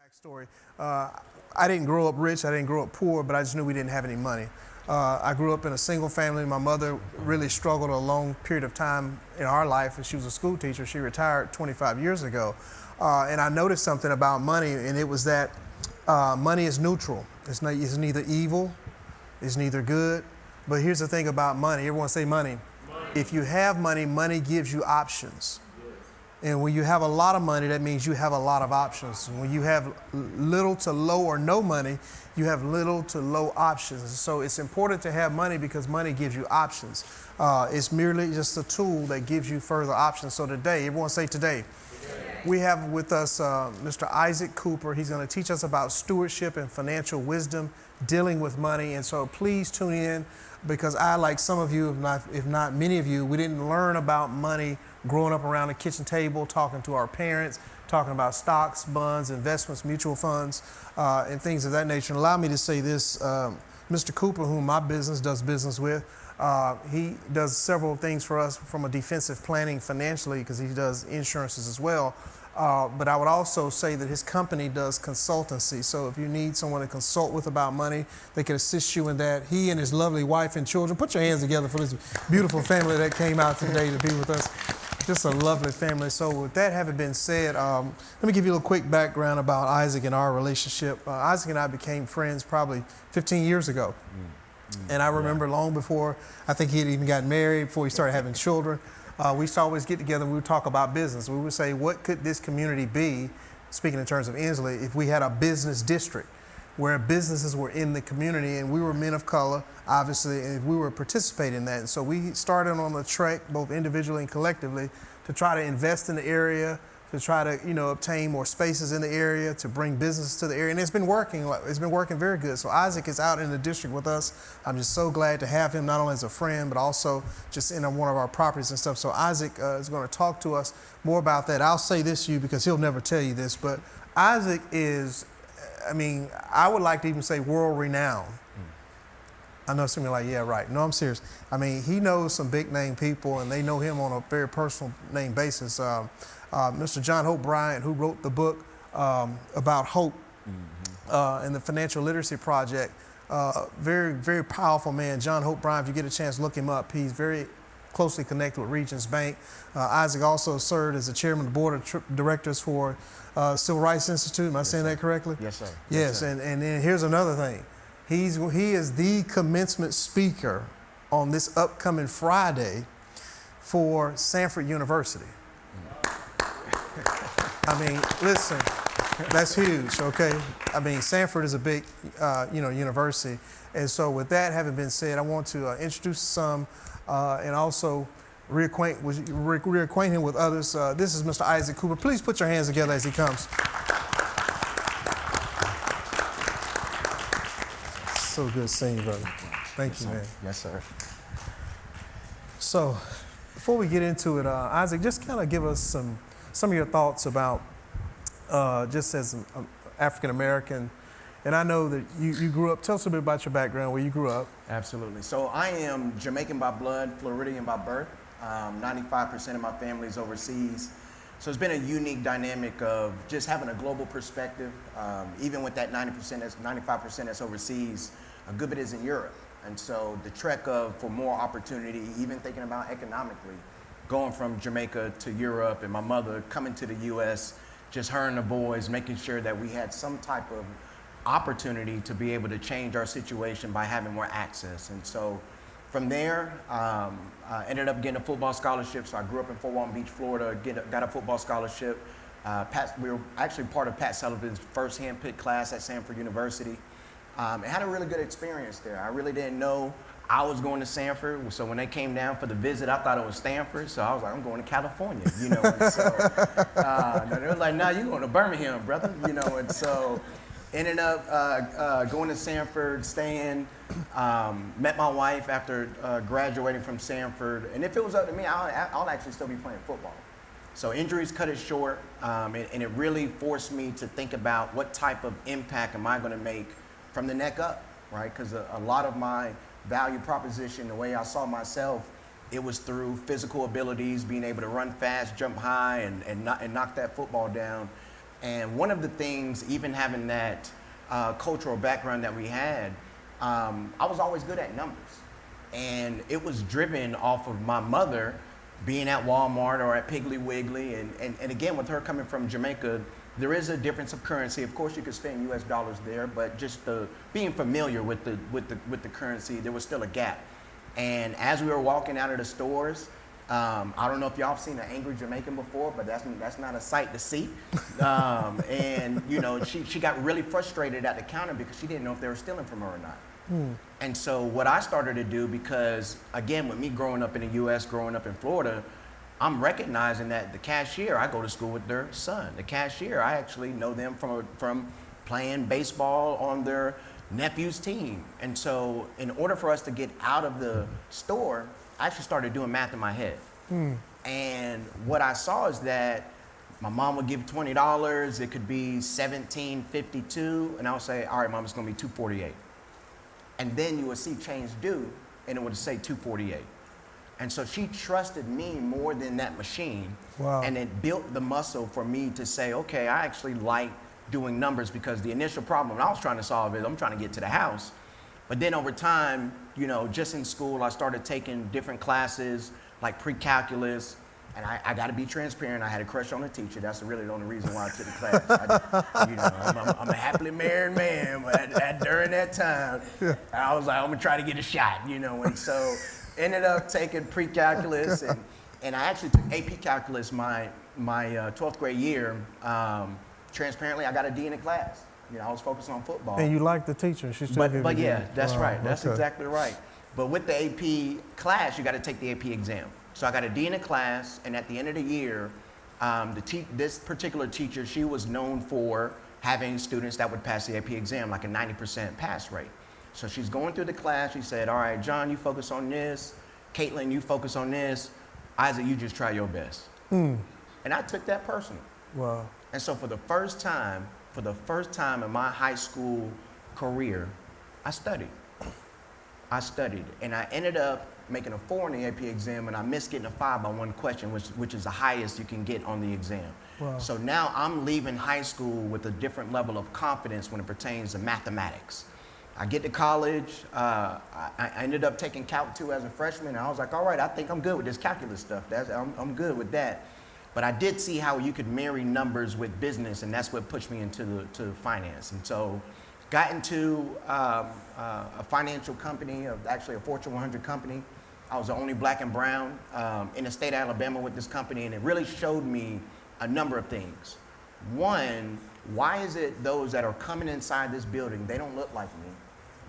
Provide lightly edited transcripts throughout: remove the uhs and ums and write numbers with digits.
Backstory. I didn't grow up rich, I didn't grow up poor, but I just knew we didn't have any money. I grew up in a single family. My mother really struggled a long period of time in our life, and she was a school teacher. She retired 25 years ago. And I noticed something about money, and it was that money is neutral. It's neither evil, it's neither good. But here's the thing about money. Everyone say money. If you have money, money gives you options. And when you have a lot of money, that means you have a lot of options. When you have little to low or no money, you have little to low options. So it's important to have money because money gives you options. It's merely just a tool that gives you further options. So today, everyone say today. We have with us Mr. Isaac Cooper. He's going to teach us about stewardship and financial wisdom, dealing with money. And so please tune in because I, like some of you, if not many of you, we didn't learn about money growing up around the kitchen table, talking to our parents, talking about stocks, bonds, investments, mutual funds, and things of that nature. And allow me to say this, Mr. Cooper, whom my business does business with, he does several things for us from a defensive planning financially because he does insurances as well. But I would also say that his company does consultancy. So if you need someone to consult with about money, they can assist you in that. He and his lovely wife and children, put your hands together for this beautiful family that came out today to be with us. Just a lovely family. So with that having been said, let me give you a quick background about Isaac and our relationship. Isaac and I became friends probably 15 years ago. And I remember long before, I think he had even gotten married, before he started having children, we used to always get together and we would talk about business. We would say, what could this community be, speaking in terms of Inslee, if we had a business district where businesses were in the community and we were men of color, obviously, and we were participating in that. And so we started on the trek, both individually and collectively, to try to invest in the area, to try to, obtain more spaces in the area, to bring business to the area. And it's been working. It's been working very good. So Isaac is out in the district with us. I'm just so glad to have him, not only as a friend, but also just in one of our properties and stuff. So Isaac is going to talk to us more about that. I'll say this to you because he'll never tell you this, but Isaac is, I would like to even say world renowned. I know some of you are like, yeah, right. No, I'm serious. He knows some big name people and they know him on a very personal name basis. Mr. John Hope Bryant, who wrote the book about hope and the Financial Literacy Project, very, very powerful man. John Hope Bryant, if you get a chance, look him up. He's very closely connected with Regions Bank. Isaac also served as the chairman of the board of directors for Civil Rights Institute. Am I saying that correctly? Yes, sir. Yes, sir. And then here's another thing. He is the commencement speaker on this upcoming Friday for Sanford University. Listen, that's huge, okay? Sanford is a big, university. And so with that having been said, I want to introduce some and also reacquaint him with others. This is Mr. Isaac Cooper. Please put your hands together as he comes. So good seeing you, brother. Thank you, man. Yes, sir. So before we get into it, Isaac, just kind of give us some of your thoughts about just as an African American, and I know that you grew up. Tell us a bit about your background, where you grew up. Absolutely. So I am Jamaican by blood, Floridian by birth. 95% of my family is overseas. So it's been a unique dynamic of just having a global perspective. Even with that 95% that's overseas, a good bit is in Europe. And so the trek for more opportunity, even thinking about economically, going from Jamaica to Europe and my mother coming to the U.S., just her and the boys, making sure that we had some type of opportunity to be able to change our situation by having more access. And so from there, I ended up getting a football scholarship. So I grew up in Fort Walton Beach, Florida, got a football scholarship. We were actually part of Pat Sullivan's first hand-picked class at Sanford University. And had a really good experience there. I really didn't know I was going to Sanford. So when they came down for the visit, I thought it was Stanford. So I was like, I'm going to California, And so they were like, no, you're going to Birmingham, brother, And so ended up going to Sanford, staying, met my wife after graduating from Sanford. And if it was up to me, I'll actually still be playing football. So injuries cut it short, and it really forced me to think about what type of impact am I going to make from the neck up, right? Because a lot of my value proposition, the way I saw myself, it was through physical abilities, being able to run fast, jump high, and knock that football down. And one of the things, even having that cultural background that we had, I was always good at numbers. And it was driven off of my mother being at Walmart or at Piggly Wiggly. And again, with her coming from Jamaica, there is a difference of currency. Of course, you could spend US dollars there, but just being familiar with the currency, there was still a gap. And as we were walking out of the stores, I don't know if y'all have seen an angry Jamaican before, but that's not a sight to see. And you know, she got really frustrated at the counter because she didn't know if they were stealing from her or not. And so what I started to do, because again, with me growing up in the U.S., growing up in Florida, I'm recognizing that the cashier, I go to school with their son. The cashier, I actually know them from playing baseball on their nephew's team. And so in order for us to get out of the store, I actually started doing math in my head. And what I saw is that my mom would give $20, it could be $17.52, and I would say, all right, mom, it's gonna be $2.48. And then you would see change due, and it would say $2.48. And so she trusted me more than that machine. Wow. And it built the muscle for me to say, okay, I actually like doing numbers, because the initial problem I was trying to solve is I'm trying to get to the house. But then over time, you know, just in school, I started taking different classes like pre-calculus. And I got to be transparent. I had a crush on a teacher. That's really the only reason why I took the class. You know, I'm a happily married man, but during that time, I was like, I'm gonna try to get a shot, you know. And so, ended up taking pre-calculus, and I actually took AP calculus my 12th grade year. Transparently, I got a D in the class. You know, I was focused on football. And you liked the teacher. She still gave But you yeah, the- that's Wow, right. That's okay. exactly right. But with the AP class, you got to take the AP exam. So I got a D in the class, and at the end of the year, this particular teacher, she was known for having students that would pass the AP exam, like a 90% pass rate. So she's going through the class. She said, all right, John, you focus on this. Caitlin, you focus on this. Isaac, you just try your best. And I took that personal. Wow. And so for the first time in my high school career, I studied. And I ended up making a 4 in the AP exam, and I missed getting a 5 by one question, which is the highest you can get on the exam. Wow. So now I'm leaving high school with a different level of confidence when it pertains to mathematics. I get to college, I ended up taking Calc 2 as a freshman, and I was like, all right, I think I'm good with this calculus stuff. I'm good with that. But I did see how you could marry numbers with business, and that's what pushed me into finance. And so got into a financial company, actually a Fortune 100 company. I was the only black and brown in the state of Alabama with this company, and it really showed me a number of things. One, why is it those that are coming inside this building, they don't look like me?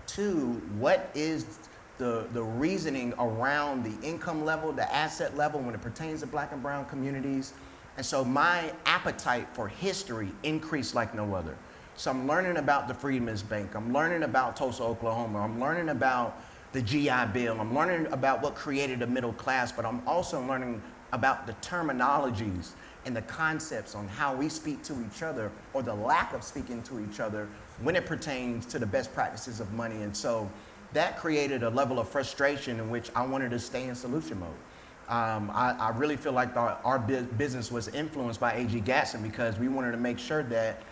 Two, what is the reasoning around the income level, the asset level when it pertains to black and brown communities? And so my appetite for history increased like no other. So I'm learning about the Freedmen's Bank. I'm learning about Tulsa, Oklahoma. I'm learning about the GI Bill. I'm learning about what created a middle class, but I'm also learning about the terminologies and the concepts on how we speak to each other, or the lack of speaking to each other when it pertains to the best practices of money. And so that created a level of frustration in which I wanted to stay in solution mode. I really feel like our business was influenced by A.G. Gatson, because we wanted to make sure that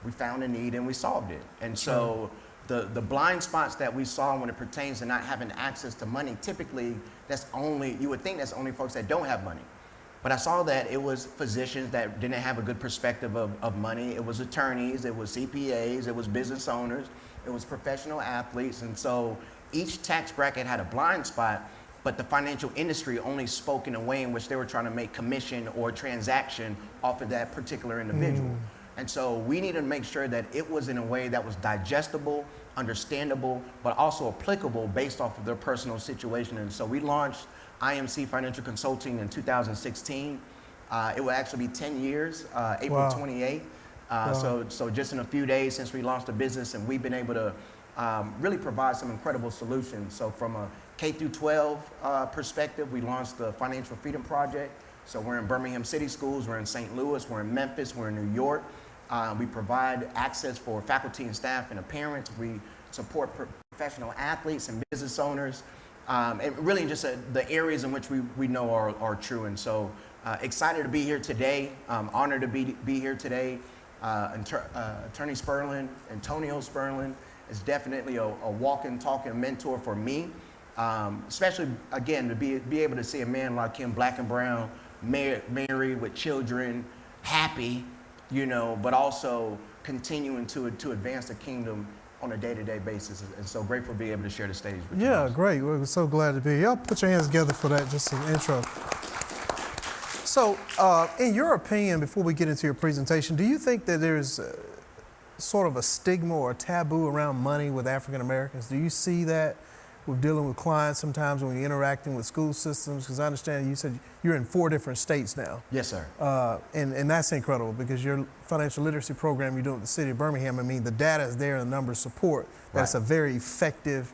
we found a need and we solved it. And so the blind spots that we saw when it pertains to not having access to money, typically you would think that's only folks that don't have money. But I saw that it was physicians that didn't have a good perspective of money. It was attorneys, it was CPAs, it was business owners, it was professional athletes. And so each tax bracket had a blind spot, but the financial industry only spoke in a way in which they were trying to make commission or transaction off of that particular individual. And so we needed to make sure that it was in a way that was digestible, understandable, but also applicable based off of their personal situation. And so we launched IMC Financial Consulting in 2016. It will actually be 10 years, April Wow. 28th. So just in a few days since we launched the business, and we've been able to really provide some incredible solutions. So from a K through 12 perspective, we launched the Financial Freedom Project. So we're in Birmingham City Schools, we're in St. Louis, we're in Memphis, we're in New York. We provide access for faculty and staff and parents. We support professional athletes and business owners. And really just the areas in which we know are true. And so excited to be here today, honored to be here today. Attorney Spurling, Antonio Spurling, is definitely a walking, talking mentor for me. Especially, again, to be able to see a man like him, black and brown, married with children, happy, but also continuing to advance the kingdom on a day-to-day basis. And so grateful to be able to share the stage with you. Yeah, great. We're so glad to be here. Y'all put your hands together for that, just an intro. So, in your opinion, before we get into your presentation, do you think that there's sort of a stigma or a taboo around money with African Americans? Do you see that with dealing with clients sometimes when you're interacting with school systems? Because I understand you said you're in 4 different states now. Yes, sir. And that's incredible because your financial literacy program you're doing with the city of Birmingham, I mean, the data is there and the numbers support. That's a very effective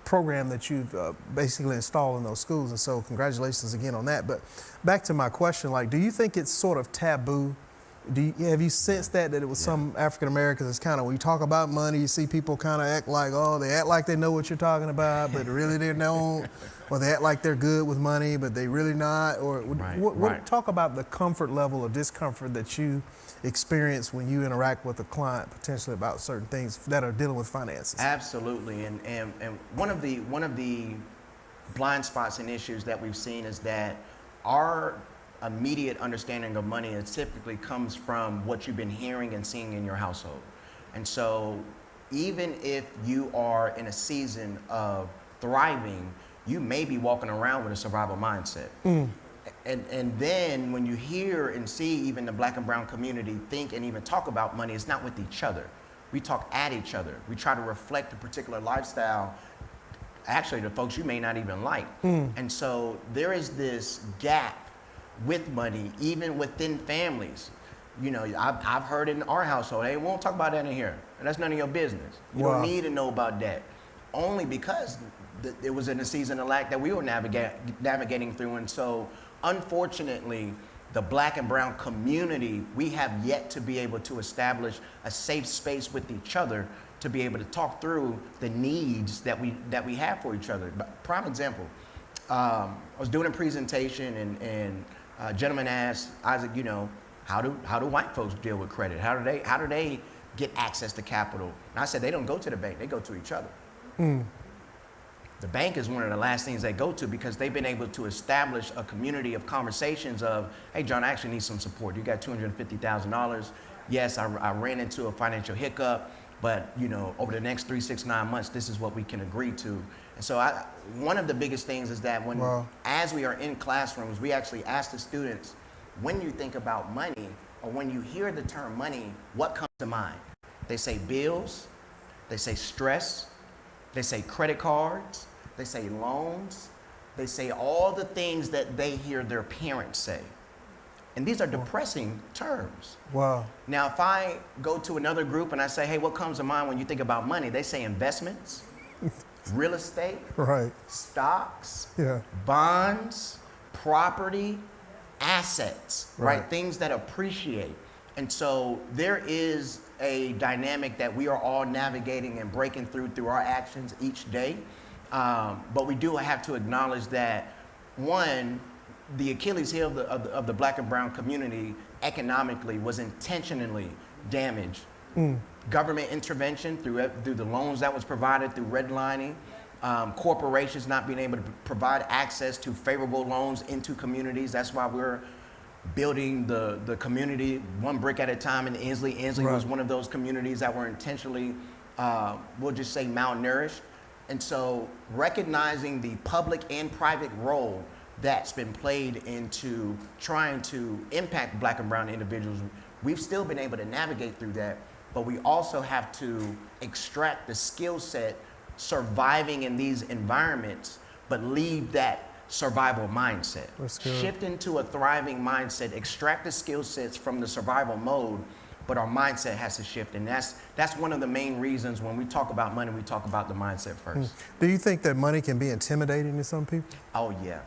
program that you've basically installed in those schools. And so congratulations again on that. But back to my question, like, do you think it's sort of taboo? Have you sensed that it was some African Americans, it's kind of, when you talk about money, you see people kind of act like, they act like they know what you're talking about, but really they don't, or they act like they're good with money, but they really not, or talk about the comfort level or discomfort that you experience when you interact with a client potentially about certain things that are dealing with finances. Absolutely, and one of the blind spots and issues that we've seen is that our immediate understanding of money typically comes from what you've been hearing and seeing in your household. And so even if you are in a season of thriving, you may be walking around with a survival mindset. And then when you hear and see even the black and brown community think and even talk about money, it's not with each other. We talk at each other. We try to reflect a particular lifestyle, actually the folks you may not even like. And so there is this gap with money, even within families. I've heard in our household, hey, we won't talk about that in here. And that's none of your business. You don't need to know about that. Only because it was in a season of lack that we were navigating through. And so, unfortunately, the black and brown community, we have yet to be able to establish a safe space with each other to be able to talk through the needs that we have for each other. Prime example, I was doing a presentation and a gentleman asked Isaac, how do white folks deal with credit? How do they get access to capital? And I said, they don't go to the bank, they go to each other. The bank is one of the last things they go to because they've been able to establish a community of conversations of, hey, John, I actually need some support. You got $250,000. Yes, I ran into a financial hiccup, but over the next 3, 6, 9 months, this is what we can agree to. And so one of the biggest things is that as we are in classrooms, we actually ask the students, when you think about money, or when you hear the term money, what comes to mind? They say bills, they say stress, they say credit cards, they say loans, they say all the things that they hear their parents say. And these are depressing terms. Wow. Now, if I go to another group and I say, hey, what comes to mind when you think about money? They say investments, real estate, stocks, bonds, property, assets, right? Things that appreciate. And so there is a dynamic that we are all navigating and breaking through our actions each day. But we do have to acknowledge that, one, the Achilles heel of the black and brown community economically was intentionally damaged. Government intervention through the loans that was provided through redlining, corporations not being able to provide access to favorable loans into communities. That's why we're building the community one brick at a time in Inslee. Inslee was one of those communities that were intentionally, we'll just say, malnourished. And so recognizing the public and private role that's been played into trying to impact black and brown individuals, we've still been able to navigate through that, but we also have to extract the skill set surviving in these environments, but leave that survival mindset. Shift into a thriving mindset, extract the skill sets from the survival mode, but our mindset has to shift. And that's one of the main reasons when we talk about money, we talk about the mindset first. Do you think that money can be intimidating to some people? Oh yeah,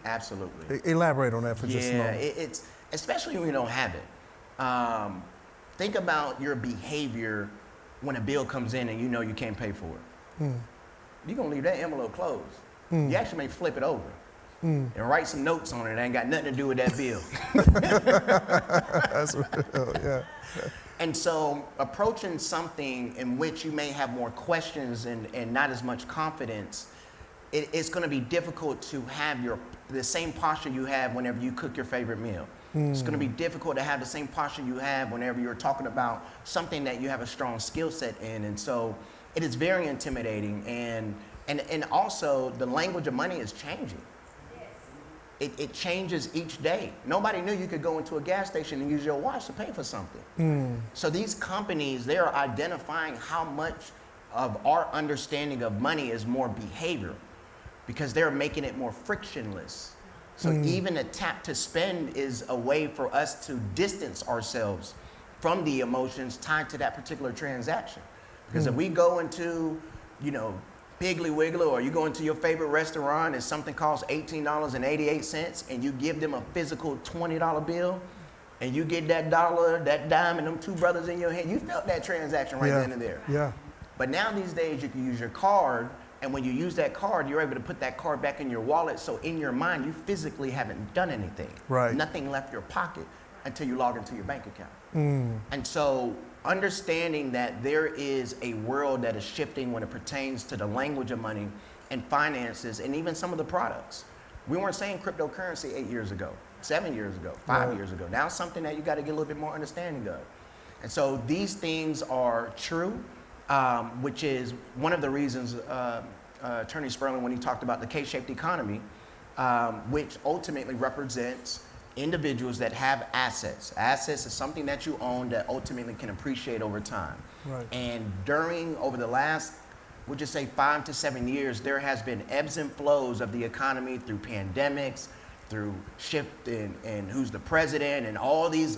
absolutely. Elaborate on that for just a moment. It's especially when you don't have it. Think about your behavior when a bill comes in and you know you can't pay for it. You're gonna leave that envelope closed. You actually may flip it over. and write some notes on it. It ain't got nothing to do with that bill. That's real, yeah. And so approaching something in which you may have more questions and not as much confidence, it's going to be difficult to have the same posture you have whenever you cook your favorite meal. It's going to be difficult to have the same posture you have whenever you're talking about something that you have a strong skill set in. And so it is very intimidating. And also the language of money is changing. It changes each day. Nobody knew you could go into a gas station and use your watch to pay for something. So these companies, they are identifying how much of our understanding of money is more behavioral because they're making it more frictionless. So even a tap to spend is a way for us to distance ourselves from the emotions tied to that particular transaction. Because if we go into, Piggly Wiggly, or you go into your favorite restaurant and something costs $18.88 and you give them a physical $20 bill and you get that dollar, that dime, and them two brothers in your hand, you felt that transaction right then and there. Yeah. But now these days you can use your card, and when you use that card, you're able to put that card back in your wallet. So in your mind, you physically haven't done anything. Right. Nothing left your pocket until you log into your bank account. And so understanding that there is a world that is shifting when it pertains to the language of money and finances and even some of the products. We weren't saying cryptocurrency 8 years ago, 7 years ago, 5 years ago. Now it's something that you got to get a little bit more understanding of. And so these things are true, which is one of the reasons Attorney Spurling, when he talked about the K-shaped economy, which ultimately represents individuals that have assets. Assets is something that you own that ultimately can appreciate over time. Right. And over the last, we'll just say 5 to 7 years, there has been ebbs and flows of the economy through pandemics, through shift in who's the president, and all these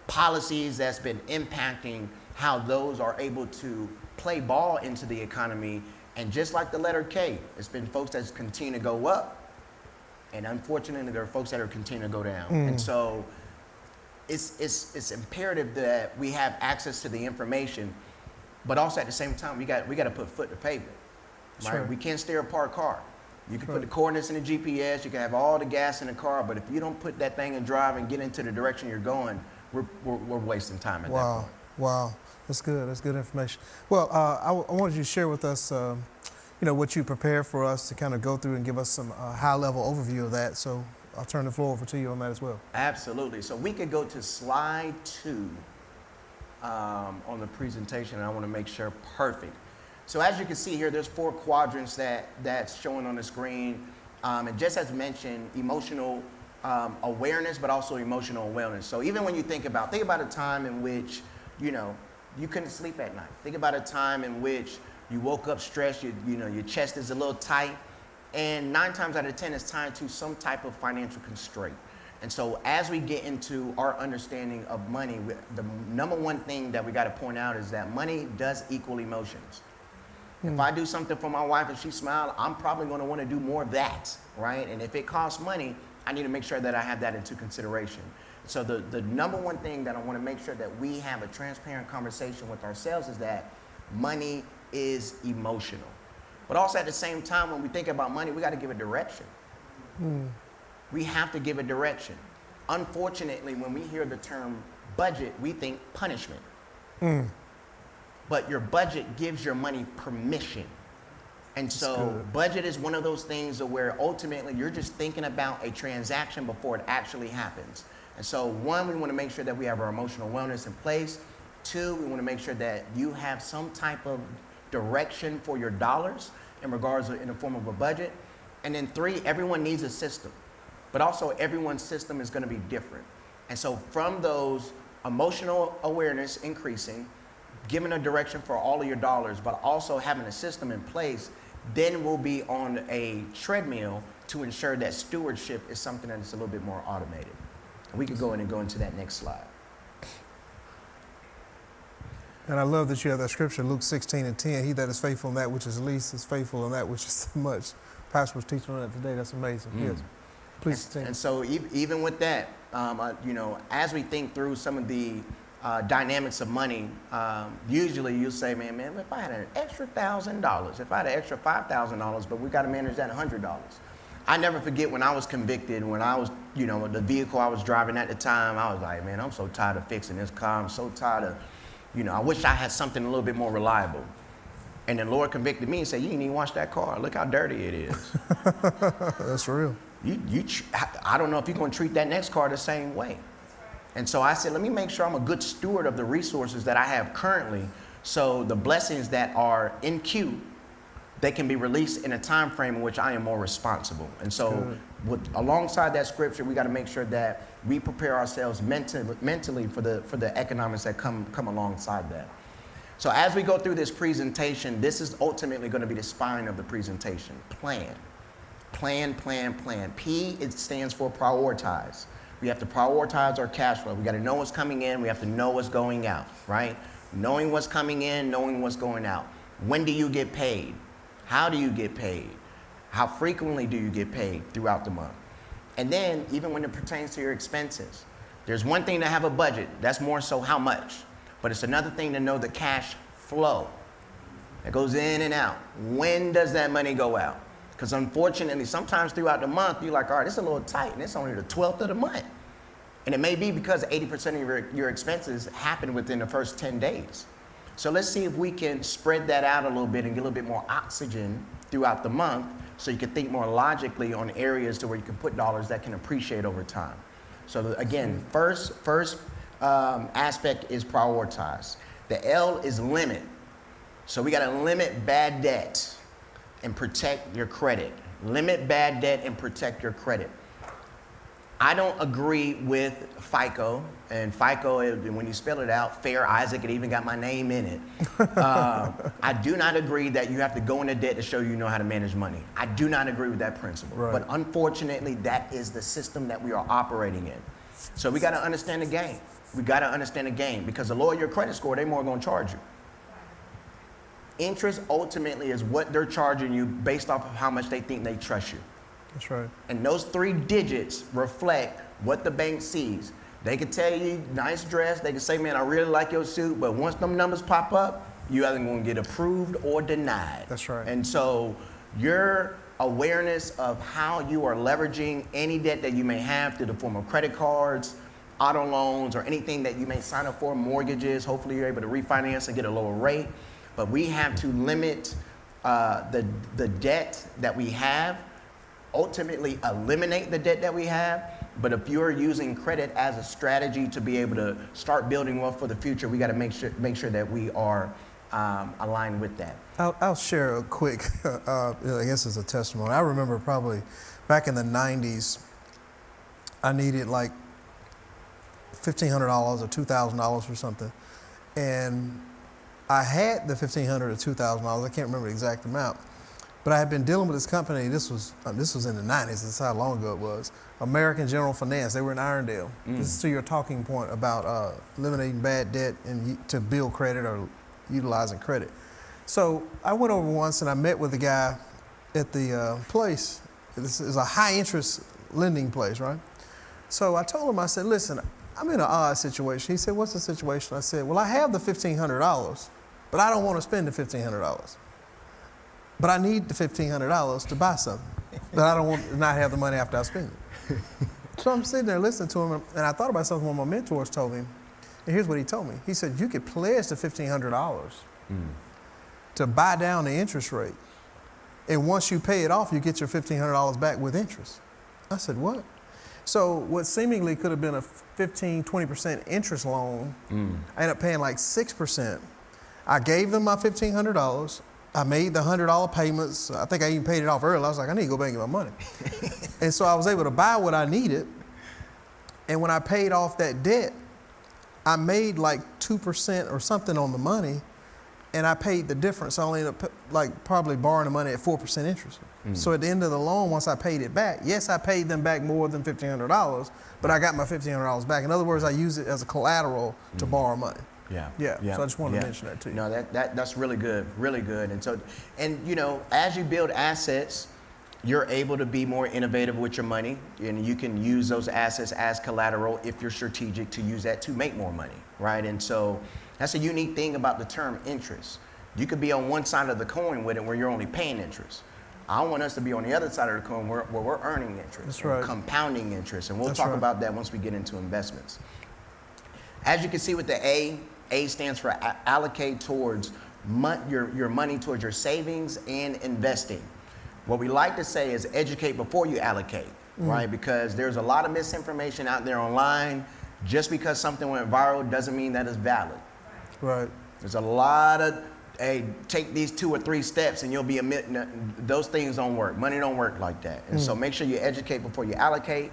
policies that's been impacting how those are able to play ball into the economy. And just like the letter K, it's been folks that continue to go up, and unfortunately, there are folks that are continuing to go down. And so it's imperative that we have access to the information, but also at the same time, we got to put foot to pavement. Right? Sure. We can't steer a parked car. You can put the coordinates in the GPS, you can have all the gas in the car, but if you don't put that thing in drive and get into the direction you're going, we're wasting time at that point. Wow. That's good. That's good information. Well, I wanted you to share with us what you prepared for us to kind of go through and give us some high-level overview of that. So I'll turn the floor over to you on that as well. Absolutely. So we could go to slide 2 on the presentation. I want to make sure perfect. So as you can see here, there's 4 quadrants that's showing on the screen. And just as mentioned, emotional awareness, but also emotional wellness. So even when you think about a time in which, you couldn't sleep at night. Think about a time in which you woke up stressed, your chest is a little tight, and 9 times out of 10 it's tied to some type of financial constraint. And so as we get into our understanding of money, the number one thing that we got to point out is that money does equal emotions. If I do something for my wife and she smiles, I'm probably going to want to do more of that, right? And if it costs money, I need to make sure that I have that into consideration. So the number one thing that I want to make sure that we have a transparent conversation with ourselves is that money is emotional. But also at the same time, when we think about money, we got to give it direction. We have to give it direction. Unfortunately, when we hear the term budget, we think punishment. But your budget gives your money permission. And so budget is one of those things where ultimately you're just thinking about a transaction before it actually happens. And so 1, we want to make sure that we have our emotional wellness in place. 2, we want to make sure that you have some type of direction for your dollars in the form of a budget. And then 3, everyone needs a system, but also everyone's system is going to be different. And so from those emotional awareness increasing, giving a direction for all of your dollars, but also having a system in place, then we'll be on a treadmill to ensure that stewardship is something that's a little bit more automated. And we could go into that next slide. And I love that you have that scripture, Luke 16:10. He that is faithful in that which is least is faithful in that which is much. Pastor was teaching on that today. That's amazing. Yes. Please continue. And so even with that, as we think through some of the dynamics of money, usually you'll say, man, if I had an extra $1,000, if I had an extra $5,000, but we got to manage that $100. I never forget when I was convicted, when I was, the vehicle I was driving at the time, I was like, man, I'm so tired of fixing this car. I'm so tired of, I wish I had something a little bit more reliable. And the Lord convicted me and said, you didn't even wash that car. Look how dirty it is. That's real. I don't know if you're going to treat that next car the same way. And so I said, let me make sure I'm a good steward of the resources that I have currently, so the blessings that are in queue, they can be released in a time frame in which I am more responsible. And so alongside that scripture, we got to make sure that we prepare ourselves mentally for the economics that come alongside that. So as we go through this presentation, this is ultimately going to be the spine of the presentation. Plan. P, it stands for prioritize. We have to prioritize our cash flow. We got to know what's coming in. We have to know what's going out, right? Knowing what's coming in, knowing what's going out. When do you get paid? How do you get paid? How frequently do you get paid throughout the month? And then, even when it pertains to your expenses, there's one thing to have a budget. That's more so how much. But it's another thing to know the cash flow that goes in and out. When does that money go out? Because unfortunately, sometimes throughout the month, you're like, all right, it's a little tight, and it's only the 12th of the month. And it may be because 80% of your expenses happen within the first 10 days. So let's see if we can spread that out a little bit and get a little bit more oxygen throughout the month, so you can think more logically on areas to where you can put dollars that can appreciate over time. So again, first aspect is prioritize. The L is limit. So we got to limit bad debt and protect your credit. Limit bad debt and protect your credit. I don't agree with FICO, and FICO, when you spell it out, Fair Isaac, it even got my name in it. I do not agree that you have to go into debt to show you know how to manage money. I do not agree with that principle. Right. But unfortunately, that is the system that we are operating in. So we got to understand the game. We got to understand the game, because the lower your credit score, they're more going to charge you. Interest ultimately is what they're charging you based off of how much they think they trust you. That's right. And those 3 digits reflect what the bank sees. They could tell you, nice dress. They could say, man, I really like your suit. But once them numbers pop up, you either going to get approved or denied. That's right. And so your awareness of how you are leveraging any debt that you may have through the form of credit cards, auto loans, or anything that you may sign up for, mortgages, hopefully you're able to refinance and get a lower rate. But we have to limit the debt that we have, ultimately eliminate the debt that we have. But if you're using credit as a strategy to be able to start building wealth for the future, we got to make sure that we are aligned with that. I'll share a quick, I guess it's a testimony. I remember probably back in the 90s, I needed like $1,500 or $2,000 or something. And I had the $1,500 or $2,000. I can't remember the exact amount. But I had been dealing with this company. This was in the 90s. That's how long ago it was. American General Finance. They were in Irondale. This is to your talking point about eliminating bad debt and to build credit or utilizing credit. So I went over once and I met with the guy at the place. This is a high interest lending place, right? So I told him, I said, listen, I'm in an odd situation. He said, what's the situation? I said, well, I have the $1,500, but I don't want to spend the $1,500. But I need the $1,500 to buy something. But I don't want to not have the money after I spend it. So I'm sitting there listening to him, and I thought about something one of my mentors told me. And here's what he told me. He said, you could pledge the $1,500 to buy down the interest rate. And once you pay it off, you get your $1,500 back with interest. I said, what? So what seemingly could have been a 15, 20% interest loan, I ended up paying like 6%. I gave them my $1,500. I made the $100 payments. I think I even paid it off early. I was like, I need to go back and get my money. And so I was able to buy what I needed. And when I paid off that debt, I made like 2% or something on the money, and I paid the difference. I only ended up like probably borrowing the money at 4% interest. So at the end of the loan, once I paid it back, yes, I paid them back more than $1,500, but I got my $1,500 back. In other words, I used it as a collateral to borrow money. Yeah. So I just wanted to mention that to you. No, that's really good, really good. And so, as you build assets, you're able to be more innovative with your money, and you can use those assets as collateral if you're strategic to use that to make more money, right? And so that's a unique thing about the term interest. You could be on one side of the coin with it where you're only paying interest. I want us to be on the other side of the coin where we're earning interest. That's right. Compounding interest. And we'll That's talk right. about that once we get into investments. As you can see with the A stands for allocate towards your money towards your savings and investing. What we like to say is educate before you allocate, right? Because there's a lot of misinformation out there online. Just because something went viral doesn't mean that it's valid. Right. There's a lot of, hey, take these 2 or 3 steps and you'll be those things don't work. Money don't work like that. And so make sure you educate before you allocate.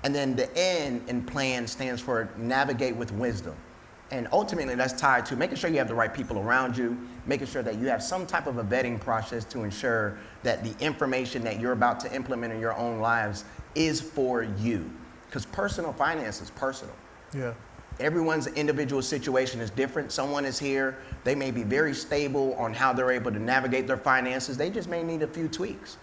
And then the N in plan stands for navigate with wisdom. And ultimately that's tied to making sure you have the right people around you, making sure that you have some type of a vetting process to ensure that the information that you're about to implement in your own lives is for you. Because personal finance is personal. Yeah. Everyone's individual situation is different. Someone is here, they may be very stable on how they're able to navigate their finances. They just may need a few tweaks.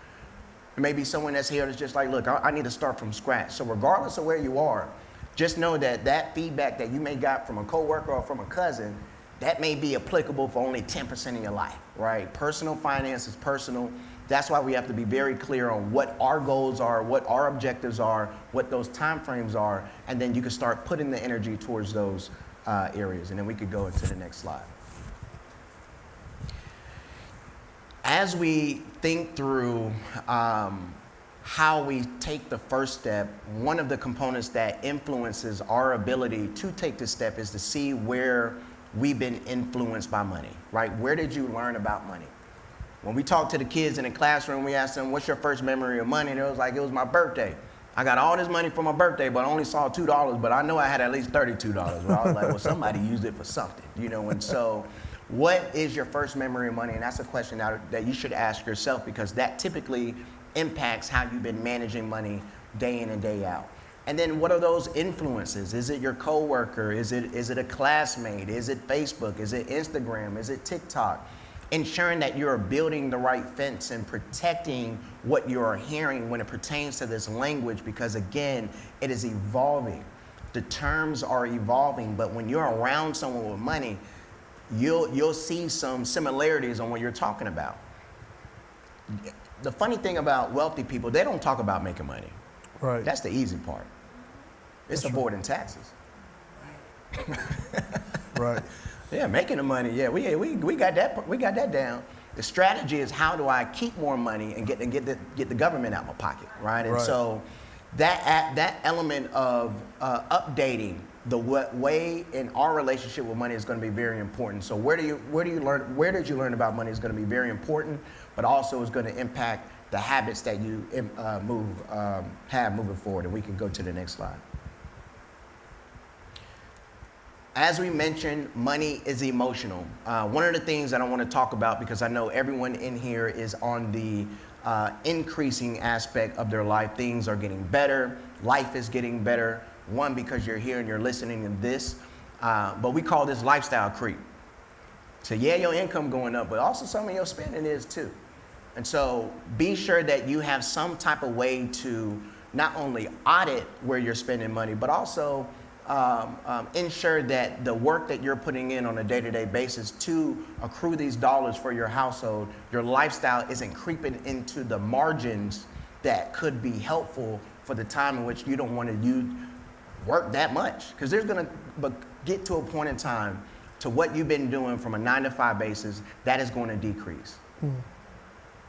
Maybe someone that's here that's just like, look, I need to start from scratch. So regardless of where you are, just know that that feedback that you may got from a coworker or from a cousin, that may be applicable for only 10% of your life, right? Personal finance is personal. That's why we have to be very clear on what our goals are, what our objectives are, what those timeframes are, and then you can start putting the energy towards those areas. And then we could go into the next slide. As we think through how we take the first step, one of the components that influences our ability to take this step is to see where we've been influenced by money, right? Where did you learn about money? When we talk to the kids in the classroom, we ask them, what's your first memory of money? And it was like, it was my birthday. I got all this money for my birthday, but I only saw $2, but I know I had at least $32. Well, I was like, well, somebody used it for something, you know? And so what is your first memory of money? And that's a question that you should ask yourself, because that typically impacts how you've been managing money day in and day out. And then what are those influences? Is it your coworker? Is it a classmate? Is it Facebook? Is it Instagram? Is it TikTok? Ensuring that you're building the right fence and protecting what you are hearing when it pertains to this language, because again, it is evolving. The terms are evolving, but when you're around someone with money, you'll see some similarities on what you're talking about. The funny thing about wealthy people, they don't talk about making money. Right. That's the easy part. It's That's avoiding taxes. Right. Yeah, making the money. Yeah, we got that. We got that down. The strategy is, how do I keep more money and get the government out of my pocket, right? And Right. so that element of updating the way in our relationship with money is going to be very important. So where did you learn about money is going to be very important, but also is going to impact the habits that you have moving forward. And we can go to the next slide. As we mentioned, money is emotional. One of the things that I want to talk about, because I know everyone in here is on the increasing aspect of their life. Things are getting better. Life is getting better. One, because you're here and you're listening to this. But we call this lifestyle creep. So yeah, your income going up, but also some of your spending is too. And so be sure that you have some type of way to not only audit where you're spending money, but also ensure that the work that you're putting in on a day-to-day basis to accrue these dollars for your household, your lifestyle isn't creeping into the margins that could be helpful for the time in which you don't want to work that much. Because there's going to get to a point in time to what you've been doing from a 9-to-5 basis, that is going to decrease.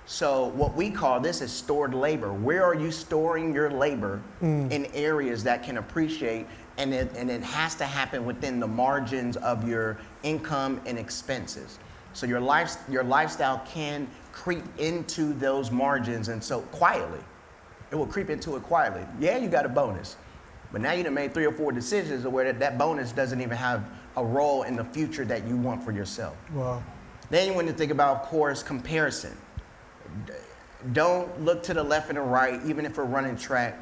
So what we call this is stored labor. Where are you storing your labor in areas that can appreciate? And it has to happen within the margins of your income and expenses. So your lifestyle can creep into those margins, and so quietly. It will creep into it quietly. Yeah, you got a bonus, but now you done made 3 or 4 decisions where that bonus doesn't even have a role in the future that you want for yourself. Wow. Then you want to think about, of course, comparison. Don't look to the left and the right, even if we're running track.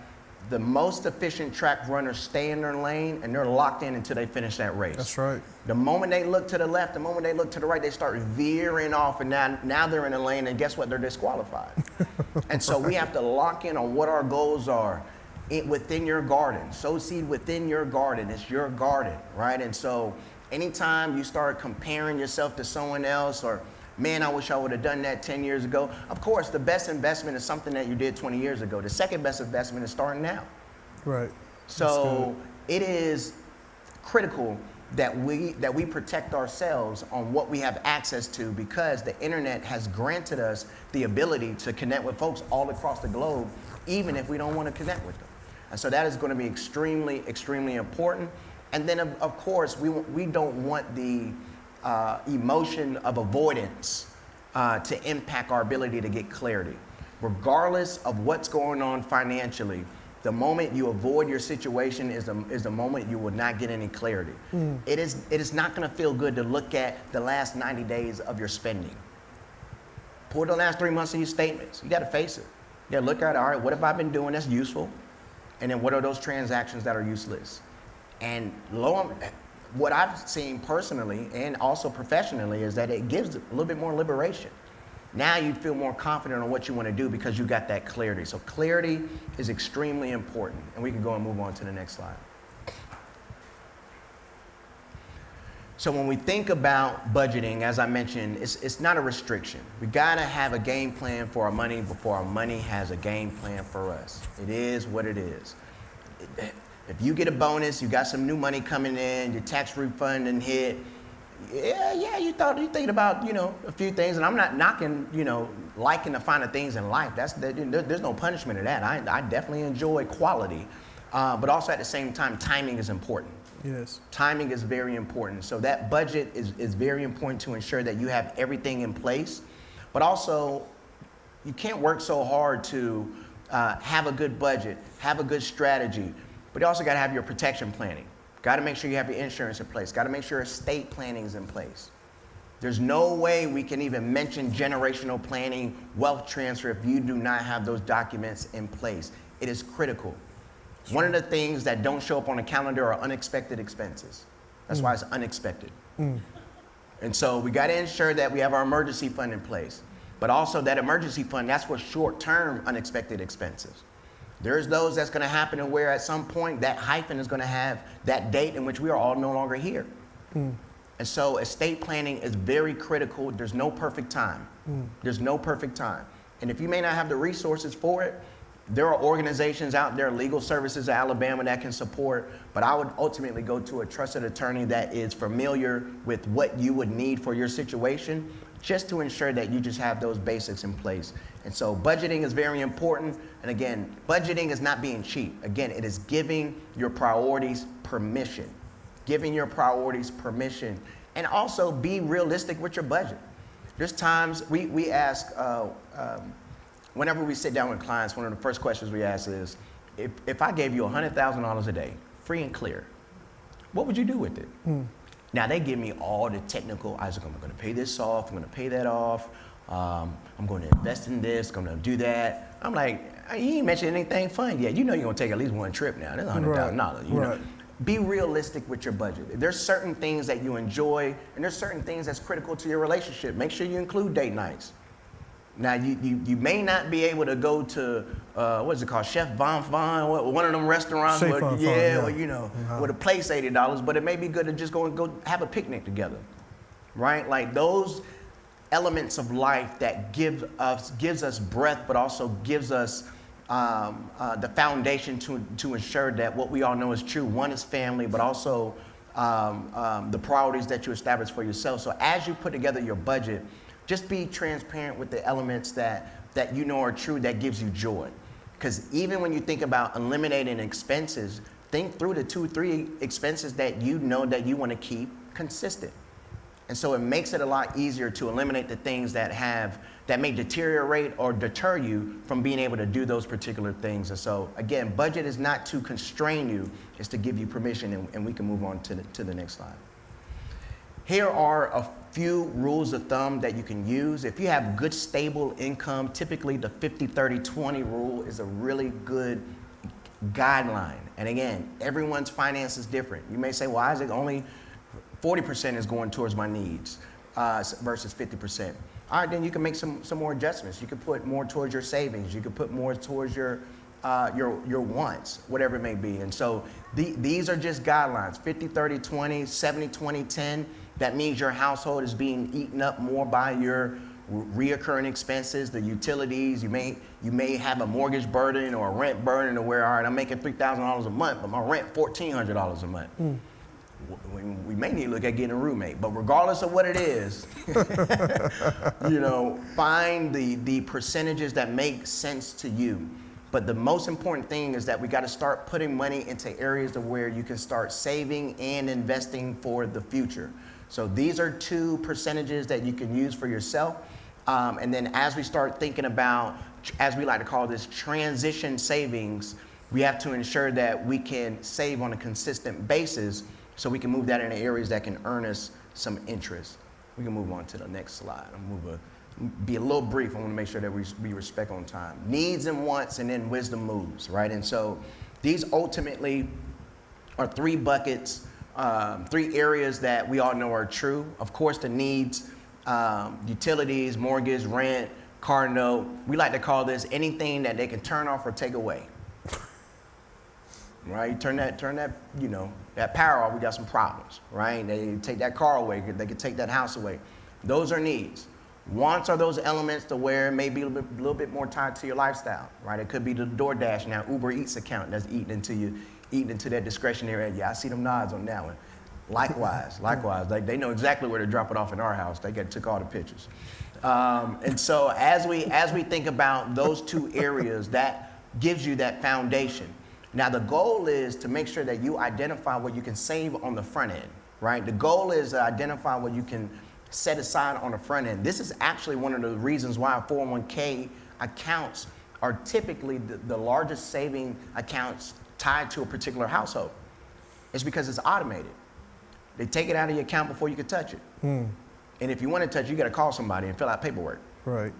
The most efficient track runners stay in their lane and they're locked in until they finish that race. That's right. The moment they look to the left, the moment they look to the right, they start veering off, and now they're in a lane, and guess what? They're disqualified. And so we have to lock in on what our goals are within your garden. Sow seed within your garden. It's your garden, right? And so anytime you start comparing yourself to someone else, or man, I wish I would have done that 10 years ago. Of course, the best investment is something that you did 20 years ago. The second best investment is starting now. Right. So it is critical that we protect ourselves on what we have access to, because the internet has granted us the ability to connect with folks all across the globe, even if we don't want to connect with them. And so that is going to be extremely, extremely important. And then, of course, we don't want the emotion of avoidance to impact our ability to get clarity. Regardless of what's going on financially, the moment you avoid your situation is the moment you will not get any clarity. It is not going to feel good to look at the last 90 days of your spending. Pull the last 3 months of your statements. You got to face it. You got to look at, all right, what have I been doing that's useful? And then what are those transactions that are useless? And what I've seen personally and also professionally is that it gives a little bit more liberation. Now you feel more confident on what you want to do because you got that clarity. So clarity is extremely important. And we can go and move on to the next slide. So when we think about budgeting, as I mentioned, it's not a restriction. We got to have a game plan for our money before our money has a game plan for us. It is what it is. If you get a bonus, you got some new money coming in, your tax refund and hit, you're thinking about, a few things. And I'm not knocking, liking the finer things in life. There's no punishment in that. I definitely enjoy quality. But also at the same time, timing is important. Yes. Timing is very important. So that budget is very important to ensure that you have everything in place. But also, you can't work so hard to have a good budget, have a good strategy, but you also got to have your protection planning. Got to make sure you have your insurance in place. Got to make sure estate planning is in place. There's no way we can even mention generational planning, wealth transfer, if you do not have those documents in place. It is critical. One of the things that don't show up on a calendar are unexpected expenses. That's why it's unexpected. And so we got to ensure that we have our emergency fund in place. But also that emergency fund, that's for short-term unexpected expenses. There's those that's going to happen and where at some point that hyphen is going to have that date in which we are all no longer here. And so estate planning is very critical. There's no perfect time. There's no perfect time. And if you may not have the resources for it, there are organizations out there, legal services in Alabama that can support, but I would ultimately go to a trusted attorney that is familiar with what you would need for your situation, just to ensure that you just have those basics in place. And so budgeting is very important. And again, budgeting is not being cheap. Again, it is giving your priorities permission. Giving your priorities permission. And also be realistic with your budget. There's times we ask, whenever we sit down with clients, one of the first questions we ask is, if I gave you $100,000 a day, free and clear, what would you do with it? Now they give me all the technical, I'm going to pay this off, I'm going to pay that off, I'm going to invest in this, going to do that. I'm like, you ain't mentioned anything fun yet. You know you're going to take at least one trip now. That's $100,000. You know? Be realistic with your budget. There's certain things that you enjoy, and there's certain things that's critical to your relationship. Make sure you include date nights. Now, you may not be able to go to, what is it called, Chef Von Von, one of them restaurants where, where the plate's $80, but it may be good to just go have a picnic together, right? Like those elements of life that gives us breath, but also gives us the foundation to ensure that what we all know is true. One is family, but also the priorities that you establish for yourself. So as you put together your budget, just be transparent with the elements that you know are true, that gives you joy. Because even when you think about eliminating expenses, think through the 2-3 expenses that you know that you want to keep consistent. And so it makes it a lot easier to eliminate the things that may deteriorate or deter you from being able to do those particular things. And so again, budget is not to constrain you, it's to give you permission, and we can move on to the next slide. Here are a few rules of thumb that you can use. If you have good, stable income, typically the 50-30-20 rule is a really good guideline. And again, everyone's finance is different. You may say, well, Isaac, only 40% is going towards my needs versus 50%. All right, then you can make some more adjustments. You can put more towards your savings. You can put more towards your wants, whatever it may be. And so these are just guidelines, 50-30-20, 70-20-10. That means your household is being eaten up more by your reoccurring expenses, the utilities. You may have a mortgage burden or a rent burden, or where, all right, I'm making $3,000 a month, but my rent $1,400 a month. We may need to look at getting a roommate, but regardless of what it is, find the percentages that make sense to you. But the most important thing is that we got to start putting money into areas of where you can start saving and investing for the future. So these are 2 percentages that you can use for yourself. And then as we start thinking about, as we like to call this, transition savings, we have to ensure that we can save on a consistent basis so we can move that into areas that can earn us some interest. We can move on to the next slide. Be a little brief. I want to make sure that we respect on time. Needs and wants, and then wisdom moves, right? And so these ultimately are 3 buckets, 3 areas that we all know are true. Of course, the needs, utilities, mortgage, rent, car note. We like to call this anything that they can turn off or take away. Right? Turn that, that power off, we got some problems, right? They take that car away, they can take that house away. Those are needs. Wants are those elements to where it may be a little bit more tied to your lifestyle, right? It could be the DoorDash now, Uber Eats account that's eating into that discretionary. Yeah, I see them nods on that one. Likewise, they know exactly where to drop it off in our house. They took all the pictures. And so as we think about those 2 areas, that gives you that foundation. Now the goal is to make sure that you identify what you can save on the front end, right? The goal is to identify what you can set aside on the front end. This is actually one of the reasons why 401k accounts are typically the largest saving accounts tied to a particular household. It's because it's automated. They take it out of your account before you can touch it. And if you want to touch it, you got to call somebody and fill out paperwork. Right.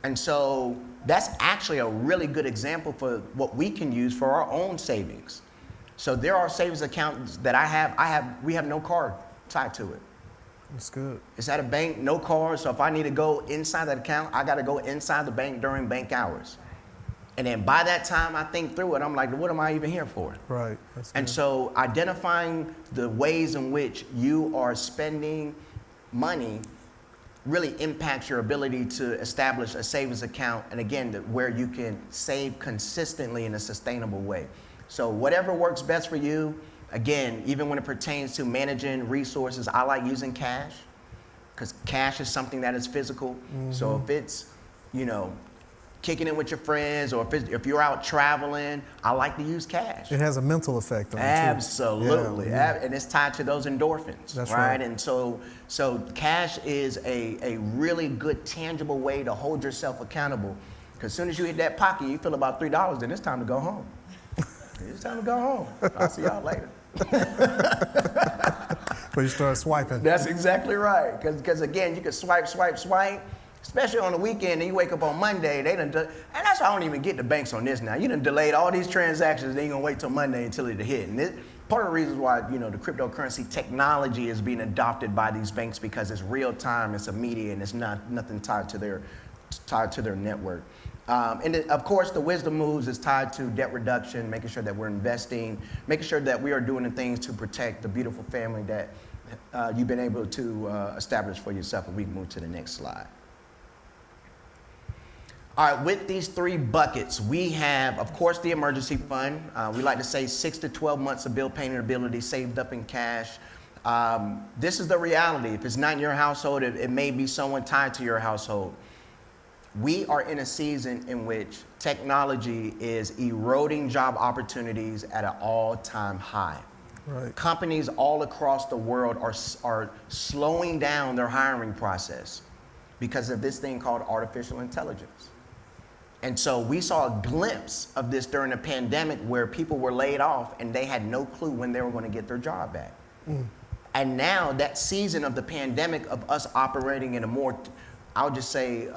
And so that's actually a really good example for what we can use for our own savings. So there are savings accounts that we have no card tied to it. That's good. It's at a bank, no card. So if I need to go inside that account, I got to go inside the bank during bank hours. And then by that time I think through it, I'm like, what am I even here for? Right. That's good. And so identifying the ways in which you are spending money really impacts your ability to establish a savings account, and again, where you can save consistently in a sustainable way. So whatever works best for you, again, even when it pertains to managing resources, I like using cash, because cash is something that is physical. So if it's, kicking it with your friends, or if you're out traveling, I like to use cash. It has a mental effect on you too. Absolutely. Yeah. And it's tied to those endorphins. That's right. And so cash is a really good tangible way to hold yourself accountable. Because as soon as you hit that pocket, you feel about $3, then it's time to go home. It's time to go home. I'll see y'all later. But you start swiping. That's exactly right. Because again, you can swipe, especially on the weekend, and you wake up on Monday, and that's why I don't even get the banks on this now. You done delayed all these transactions, then you're gonna wait till Monday until it hit. And part of the reasons why, the cryptocurrency technology is being adopted by these banks, because it's real time, it's immediate, and it's nothing tied to their network. And of course, the wisdom moves is tied to debt reduction, making sure that we're investing, making sure that we are doing the things to protect the beautiful family that you've been able to establish for yourself. And we can move to the next slide. All right, with these 3 buckets, we have, of course, the emergency fund. We like to say 6 to 12 months of bill payment ability saved up in cash. This is the reality. If it's not in your household, it may be someone tied to your household. We are in a season in which technology is eroding job opportunities at an all-time high. Right. Companies all across the world are slowing down their hiring process because of this thing called artificial intelligence. And so we saw a glimpse of this during the pandemic, where people were laid off and they had no clue when they were going to get their job back. And now that season of the pandemic, of us operating in a more, I would just say,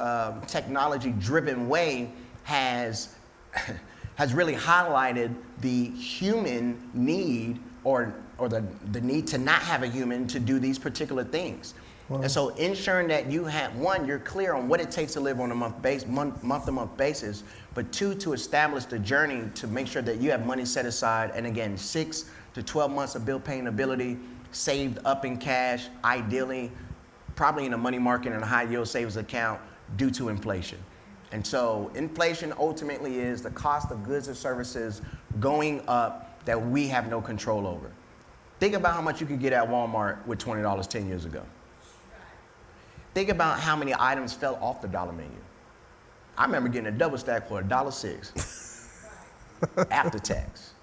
technology-driven way, has really highlighted the human need, or the need to not have a human to do these particular things. Wow. And so ensuring that you're clear on what it takes to live on a month-to-month basis, but 2, to establish the journey to make sure that you have money set aside. And again, 6 to 12 months of bill paying ability, saved up in cash, ideally, probably in a money market and a high yield savings account due to inflation. And so inflation ultimately is the cost of goods or services going up that we have no control over. Think about how much you could get at Walmart with $20 10 years ago. Think about how many items fell off the dollar menu. I remember getting a double stack for $1.06 after tax.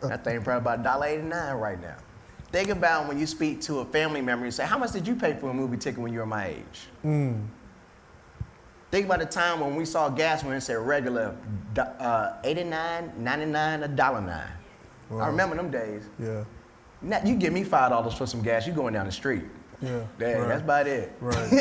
That thing probably about $1.89 right now. Think about when you speak to a family member and say, how much did you pay for a movie ticket when you were my age? Think about the time when we saw gas when it said regular, 89, 99, $1.09. Wow. I remember them days. Yeah. Now, you give me $5 for some gas, you going down the street. Yeah. Right. That's about it. Right.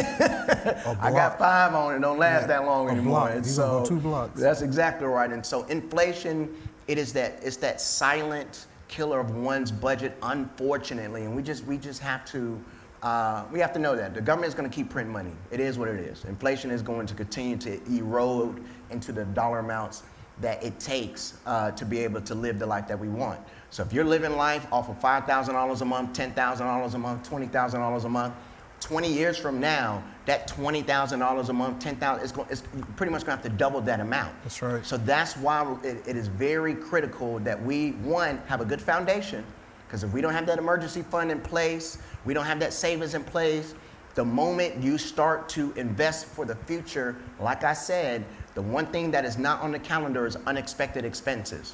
I got 5 on it, don't last that long anymore. And so go 2 blocks. That's exactly right. And so inflation, it's that silent killer of one's budget, unfortunately. And we just have to know that the government is going to keep printing money. It is what it is. Inflation is going to continue to erode into the dollar amounts that it takes to be able to live the life that we want. So if you're living life off of $5,000 a month, $10,000 a month, $20,000 a month, 20 years from now, that $20,000 a month, $10,000, it's pretty much going to have to double that amount. That's right. So that's why it is very critical that we, one, have a good foundation. Because if we don't have that emergency fund in place, we don't have that savings in place, the moment you start to invest for the future, like I said, the one thing that is not on the calendar is unexpected expenses.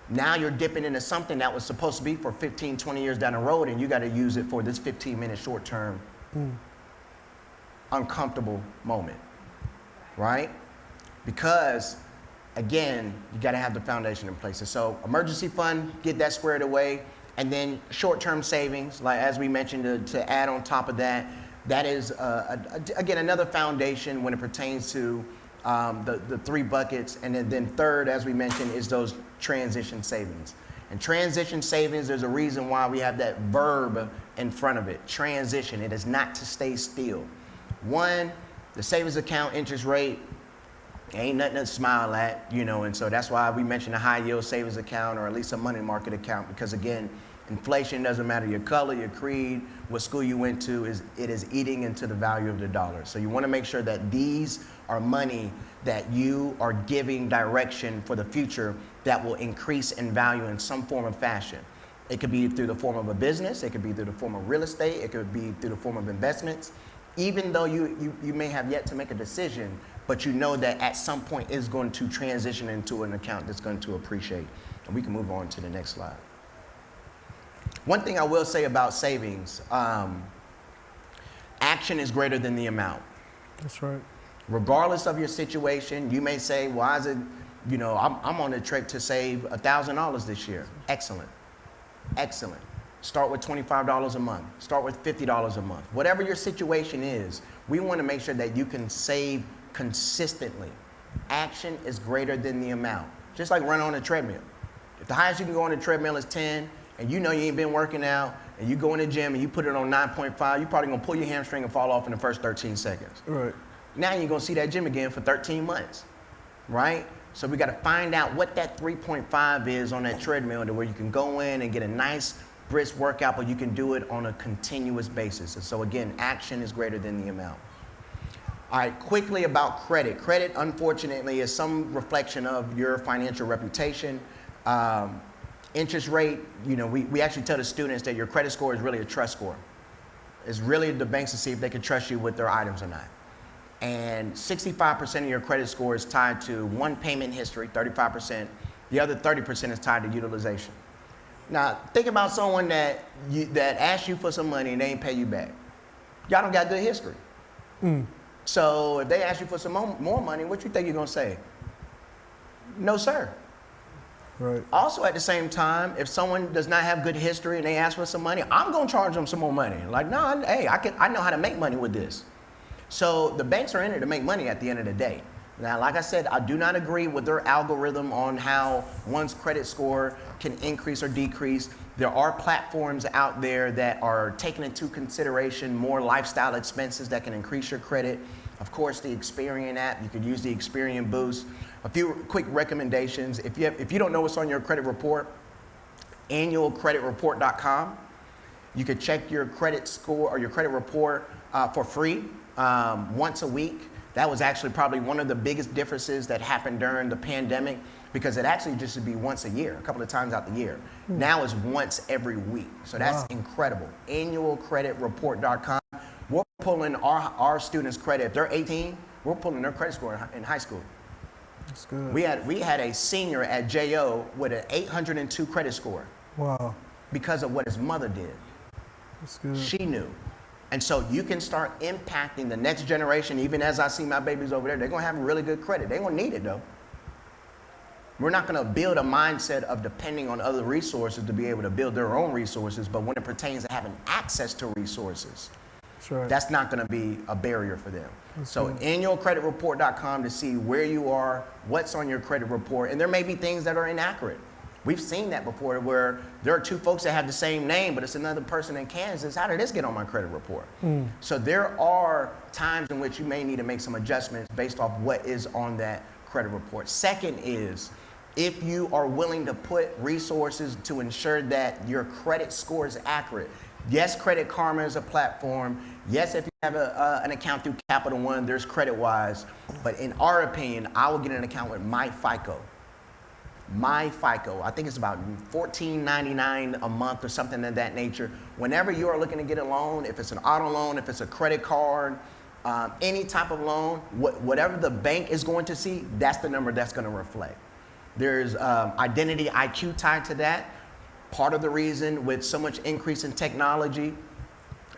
Now you're dipping into something that was supposed to be for 15, 20 years down the road, and you got to use it for this 15-minute short-term uncomfortable moment, right? Because, again, you got to have the foundation in place. And so emergency fund, get that squared away, and then short-term savings, like as we mentioned, to add on top of that, that is, again, another foundation when it pertains to the 3 buckets. And then third, as we mentioned, is those transition savings. And transition savings, there's a reason why we have that verb in front of it, transition. It is not to stay still. One, the savings account interest rate ain't nothing to smile at, and so that's why we mentioned a high yield savings account or at least a money market account, because again, inflation doesn't matter your color, your creed, what school you went to, it is eating into the value of the dollar. So you want to make sure that these are money that you are giving direction for the future that will increase in value in some form or fashion. It could be through the form of a business, it could be through the form of real estate, it could be through the form of investments, even though you may have yet to make a decision, but you know that at some point it's going to transition into an account that's going to appreciate. And we can move on to the next slide. One thing I will say about savings, action is greater than the amount. That's right. Regardless of your situation, you may say, why is it, I'm on a trek to save $1,000 this year. Excellent. Excellent. Start with $25 a month. Start with $50 a month. Whatever your situation is, we want to make sure that you can save consistently. Action is greater than the amount. Just like running on a treadmill. If the highest you can go on a treadmill is 10, and you know you ain't been working out, and you go in the gym and you put it on 9.5, you're probably gonna pull your hamstring and fall off in the first 13 seconds. Right. Now you're gonna see that gym again for 13 months, right? So we gotta find out what that 3.5 is on that treadmill to where you can go in and get a nice brisk workout, but you can do it on a continuous basis. And so again, action is greater than the amount. All right, quickly about credit. Credit, unfortunately, is some reflection of your financial reputation. Interest rate, we actually tell the students that your credit score is really a trust score. It's really the banks to see if they can trust you with their items or not. And 65% of your credit score is tied to one payment history, 35%. The other 30% is tied to utilization. Now, think about someone that asked you for some money and they ain't pay you back. Y'all don't got good history. So if they ask you for some more money, what you think you're gonna say? No, sir. Right. Also, at the same time, if someone does not have good history and they ask for some money, I'm gonna charge them some more money. Like, no, hey, I know how to make money with this. So the banks are in it to make money at the end of the day. Now, like I said, I do not agree with their algorithm on how one's credit score can increase or decrease. There are platforms out there that are taking into consideration more lifestyle expenses that can increase your credit. Of course, the Experian app, you could use the Experian Boost. A few quick recommendations. If you don't know what's on your credit report, annualcreditreport.com. You can check your credit score or your credit report for free once a week. That was actually probably one of the biggest differences that happened during the pandemic, because it actually just should be once a year, a couple of times out the year. Now it's once every week. So that's incredible. Annualcreditreport.com. We're pulling our students' credit. If they're 18, we're pulling their credit score in high school. That's good. We had a senior at JO with an 802 credit score. Wow. Because of what his mother did. That's good. She knew. And so you can start impacting the next generation. Even as I see my babies over there, they're going to have really good credit. They're going to need it, though. We're not going to build a mindset of depending on other resources to be able to build their own resources, but when it pertains to having access to resources, Right. that's not going to be a barrier for them. That's so good. annualcreditreport.com to see where you are, what's on your credit report, and there may be things that are inaccurate. We've seen that before, where there are two folks that have the same name, but it's another person in Kansas. How did this get on my credit report? So there are times in which you may need to make some adjustments based off what is on that credit report. Second is, if you are willing to put resources to ensure that your credit score is accurate. Yes, Credit Karma is a platform. Yes, if you have an account through Capital One, there's CreditWise. But in our opinion, I will get an account with MyFICO. MyFICO, I think it's about $14.99 a month or something of that nature. Whenever you are looking to get a loan, if it's an auto loan, if it's a credit card, any type of loan, whatever the bank is going to see, that's the number that's going to reflect. There's identity IQ tied to that. Part of the reason with so much increase in technology,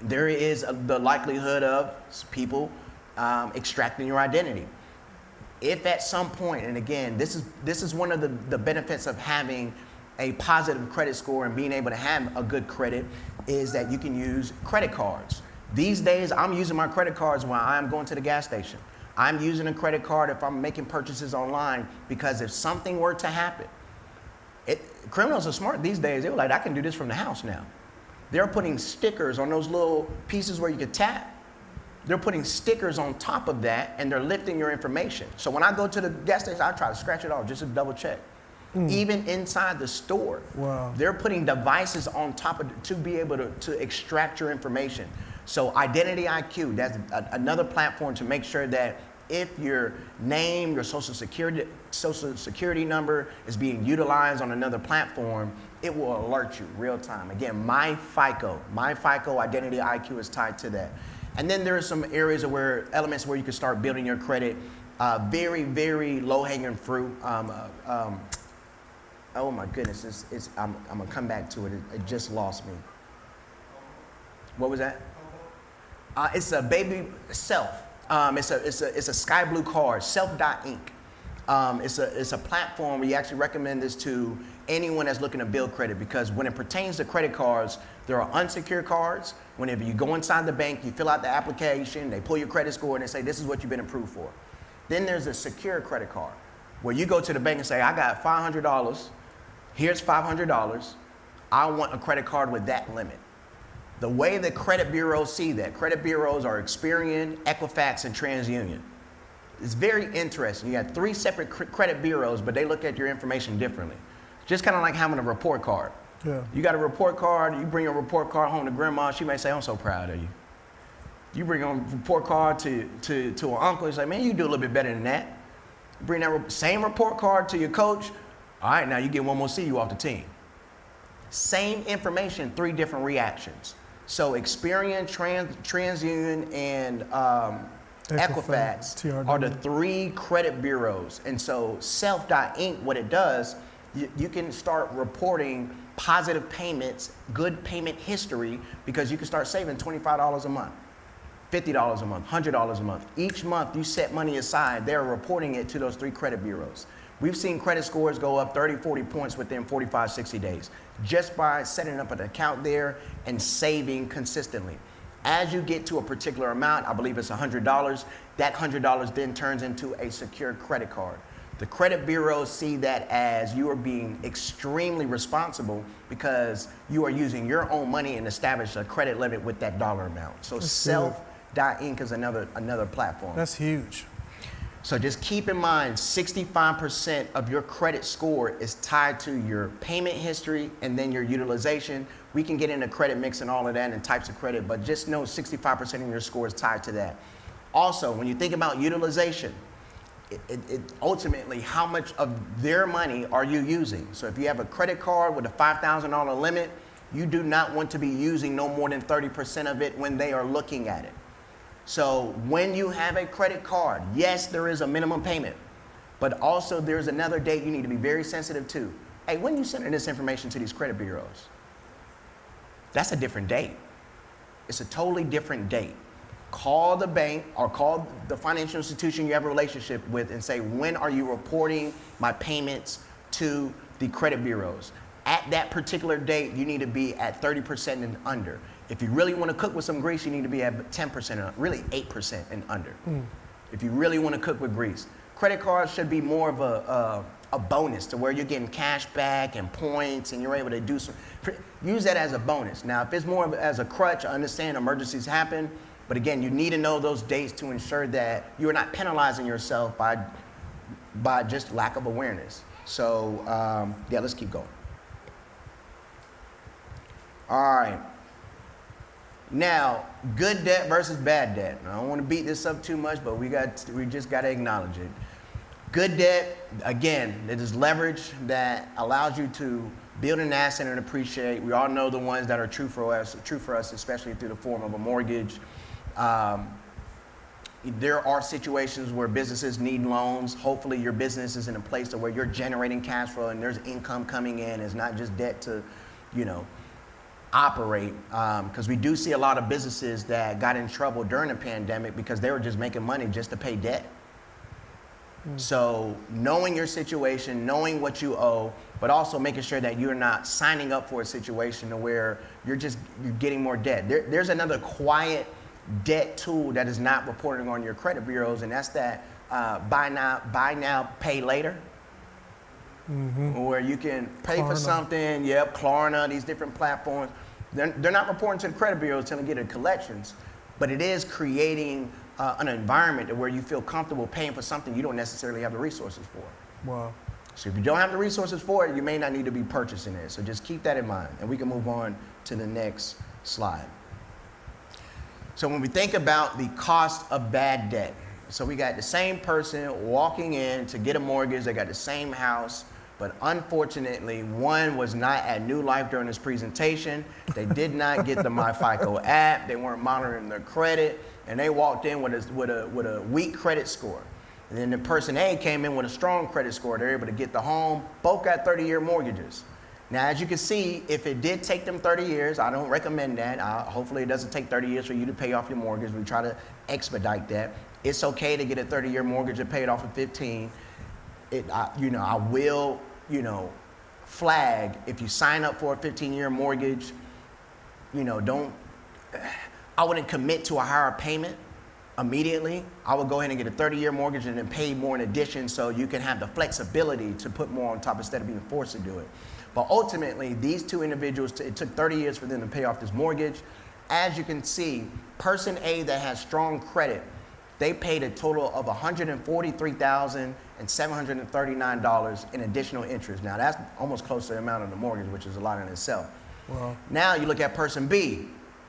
there is the likelihood of people extracting your identity. If at some point, and again, this is one of the benefits of having a positive credit score and being able to have a good credit, is that you can use credit cards. These days, I'm using my credit cards when I'm going to the gas station. I'm using a credit card if I'm making purchases online, because if something were to happen, criminals are smart these days. They were like, I can do this from the house now. They're putting stickers on those little pieces where you can tap. They're putting stickers on top of that, and they're lifting your information. So when I go to the gas station, I try to scratch it off just to double check. Even inside the store, they're putting devices on top of to be able to extract your information. So Identity IQ, that's another platform to make sure that if your name, your social security number is being utilized on another platform, it will alert you real time. Again, MyFICO Identity IQ is tied to that. And then there are some areas elements where you can start building your credit. Very, very low-hanging fruit. Oh my goodness, I'm gonna come back to it. It just lost me. What was that? It's a baby self. It's a sky blue card, self.inc. It's a platform where you actually recommend this to anyone that's looking to build credit, because when it pertains to credit cards, there are unsecured cards. Whenever you go inside the bank, you fill out the application, they pull your credit score, and they say, this is what you've been approved for. Then there's a secure credit card, where you go to the bank and say, I got $500, here's $500, I want a credit card with that limit. The way that credit bureaus see that, credit bureaus are Experian, Equifax, and TransUnion. It's very interesting. You got 3 separate credit bureaus, but they look at your information differently. Just kind of like having a report card. Yeah. You got a report card, you bring your report card home to grandma, she may say, I'm so proud of you. You bring a report card to an uncle, he's like, man, you do a little bit better than that. You bring that same report card to your coach, all right, now you get one more C, you off the team. Same information, 3 different reactions. So Experian, TransUnion, and Equifax are the 3 credit bureaus. And so Self.inc, what it does, you can start reporting positive payments, good payment history, because you can start saving $25 a month, $50 a month, $100 a month. Each month you set money aside, they're reporting it to those 3 credit bureaus. We've seen credit scores go up 30, 40 points within 45, 60 days, just by setting up an account there and saving consistently. As you get to a particular amount, I believe it's $100, that $100 then turns into a secure credit card. The credit bureaus see that as you are being extremely responsible, because you are using your own money and establish a credit limit with that dollar amount. So Self.inc is another platform. That's huge. So just keep in mind, 65% of your credit score is tied to your payment history and then your utilization. We can get into credit mix and all of that and types of credit, but just know 65% of your score is tied to that. Also, when you think about utilization, it ultimately, how much of their money are you using? So if you have a credit card with a $5,000 limit, you do not want to be using no more than 30% of it when they are looking at it. So when you have a credit card, yes, there is a minimum payment, but also there's another date you need to be very sensitive to. Hey, when you sending this information to these credit bureaus, that's a different date. It's a totally different date. Call the bank or call the financial institution you have a relationship with and say, when are you reporting my payments to the credit bureaus? At that particular date, you need to be at 30% and under. If you really want to cook with some grease, you need to be at 10%, really 8% and under. If you really want to cook with grease. Credit cards should be more of a bonus to where you're getting cash back and points and you're able to do some, use that as a bonus. Now, if it's more of as a crutch, I understand emergencies happen, but again, you need to know those dates to ensure that you are not penalizing yourself by just lack of awareness. So yeah, let's keep going. All right. Now, good debt versus bad debt. I don't want to beat this up too much, but we just got to acknowledge it. Good debt, again, it is leverage that allows you to build an asset and appreciate. We all know the ones that are true for us, especially through the form of a mortgage. There are situations where businesses need loans. Hopefully your business is in a place to where you're generating cash flow and there's income coming in. It's not just debt to, operate, because we do see a lot of businesses that got in trouble during the pandemic because they were just making money just to pay debt. So knowing your situation, knowing what you owe, but also making sure that you're not signing up for a situation where you're getting more debt. There's another quiet debt tool that is not reporting on your credit bureaus, and that's that buy now, pay later. Where you can pay for something, Klarna, these different platforms. They're not reporting to the credit bureaus until they get in collections, but it is creating an environment where you feel comfortable paying for something you don't necessarily have the resources for. Wow. So if you don't have the resources for it, you may not need to be purchasing it. So just keep that in mind, and we can move on to the next slide. So when we think about the cost of bad debt, so we got the same person walking in to get a mortgage, they got the same house, but unfortunately, one was not at New Life during this presentation. They did not get the MyFICO app. They weren't monitoring their credit, and they walked in with a weak credit score. And then the person A came in with a strong credit score. They're able to get the home. Both got 30-year mortgages. Now, as you can see, if it did take them 30 years, I don't recommend that. Hopefully, it doesn't take 30 years for you to pay off your mortgage. We try to expedite that. It's okay to get a 30-year mortgage and pay it off in 15. I will, flag if you sign up for a 15-year mortgage, I wouldn't commit to a higher payment immediately. I would go ahead and get a 30-year mortgage and then pay more in addition so you can have the flexibility to put more on top instead of being forced to do it. But ultimately, these two individuals, it took 30 years for them to pay off this mortgage. As you can see, person A that has strong credit, they paid a total of $143,739 in additional interest. Now, that's almost close to the amount of the mortgage, which is a lot in itself. Wow. Now, you look at person B.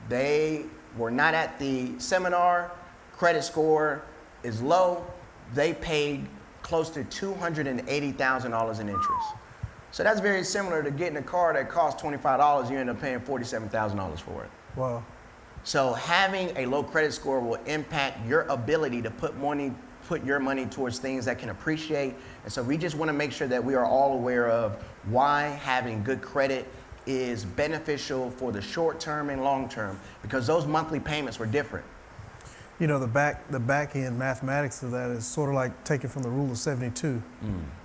They were not at the seminar. Credit score is low. They paid close to $280,000 in interest. So that's very similar to getting a car that costs $25. You end up paying $47,000 for it. Wow. So having a low credit score will impact your ability to put your money towards things that can appreciate. And so we just want to make sure that we are all aware of why having good credit is beneficial for the short term and long term, because those monthly payments were different. The back end mathematics of that is sort of like taking from the rule of 72.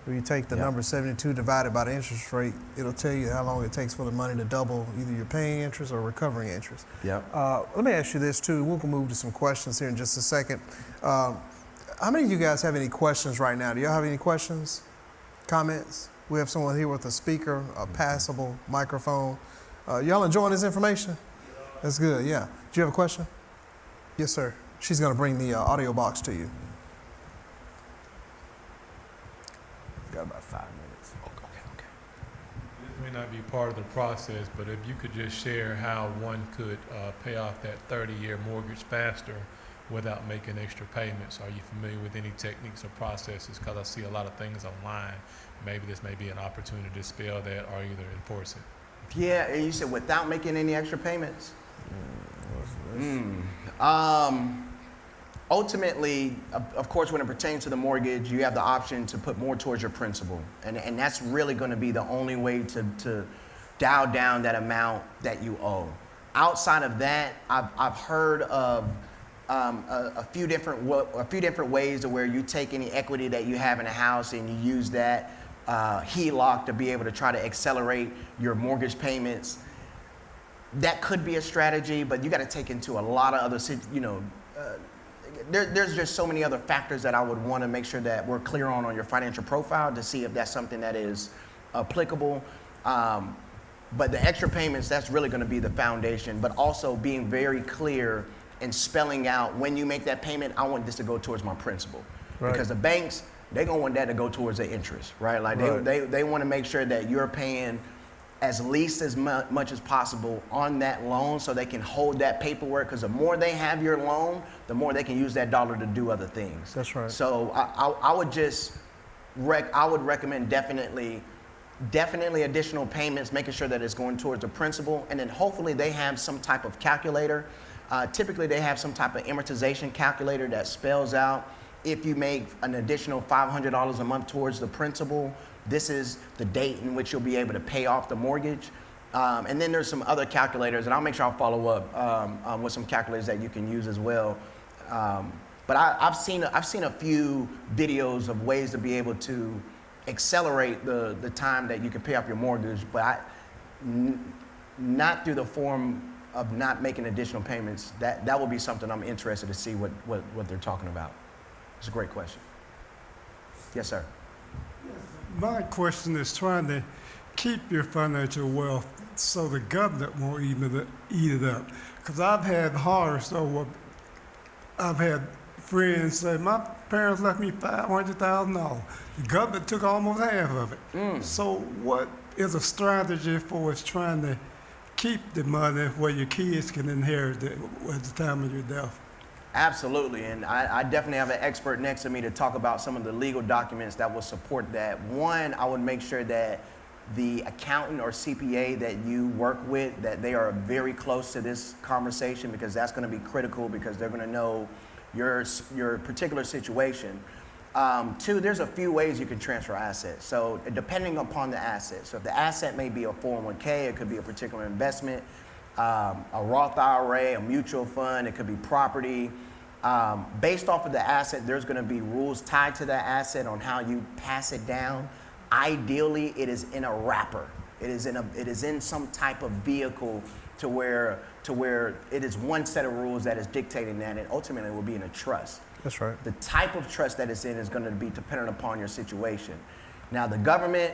Where you take the number 72 divided by the interest rate, it'll tell you how long it takes for the money to double, either you're paying interest or recovering interest. Let me ask you this too. We'll move to some questions here in just a second. How many of you guys have any questions right now? Do y'all have any questions, comments? We have someone here with a speaker, a passable microphone. Y'all enjoying this information? That's good, yeah. Do you have a question? Yes, sir. She's going to bring the audio box to you. minutes. Okay. This may not be part of the process, but if you could just share how one could pay off that 30-year mortgage faster without making extra payments. Are you familiar with any techniques or processes? Because I see a lot of things online. Maybe this may be an opportunity to dispel that or either enforce it. Yeah, and you said without making any extra payments? Ultimately, of course, when it pertains to the mortgage, you have the option to put more towards your principal. And that's really going to be the only way to dial down that amount that you owe. Outside of that, I've heard of a few different ways to where you take any equity that you have in a house and you use that HELOC to be able to try to accelerate your mortgage payments. That could be a strategy, but you got to take into a lot of other, there's just so many other factors that I would want to make sure that we're clear on your financial profile to see if that's something that is applicable. But the extra payments, that's really going to be the foundation, but also being very clear and spelling out when you make that payment, I want this to go towards my principal. Right. Because the banks, they're going to want that to go towards their interest, right? Like they want to make sure that you're paying as least as much as possible on that loan so they can hold that paperwork, because the more they have your loan, the more they can use that dollar to do other things. That's right. So I would just, I would recommend definitely additional payments, making sure that it's going towards the principal, and then hopefully they have some type of calculator. Typically they have some type of amortization calculator that spells out if you make an additional $500 a month towards the principal, this is the date in which you'll be able to pay off the mortgage. And then there's some other calculators, and I'll make sure I'll follow up with some calculators that you can use as well. But I've seen a few videos of ways to be able to accelerate the time that you can pay off your mortgage, but not through the form of not making additional payments. That will be something I'm interested to see what they're talking about. It's a great question. Yes, sir. My question is trying to keep your financial wealth so the government won't eat it up. Because I've had horror, so I've had friends say, my parents left me $500,000. The government took almost half of it. So what is a strategy for us trying to keep the money where your kids can inherit it at the time of your death? Absolutely, and I definitely have an expert next to me to talk about some of the legal documents that will support that. One, I would make sure that the accountant or CPA that you work with, that they are very close to this conversation, because that's going to be critical, because they're going to know your particular situation. Two, there's a few ways you can transfer assets. So depending upon the asset. So if the asset may be a 401k, it could be a particular investment, a Roth IRA, a mutual fund, it could be property. Based off of the asset, there's going to be rules tied to that asset on how you pass it down. Ideally, it is in a wrapper. It is in some type of vehicle to where it is one set of rules that is dictating that, and ultimately it will be in a trust. That's right. The type of trust that it's in is going to be dependent upon your situation. Now, the government,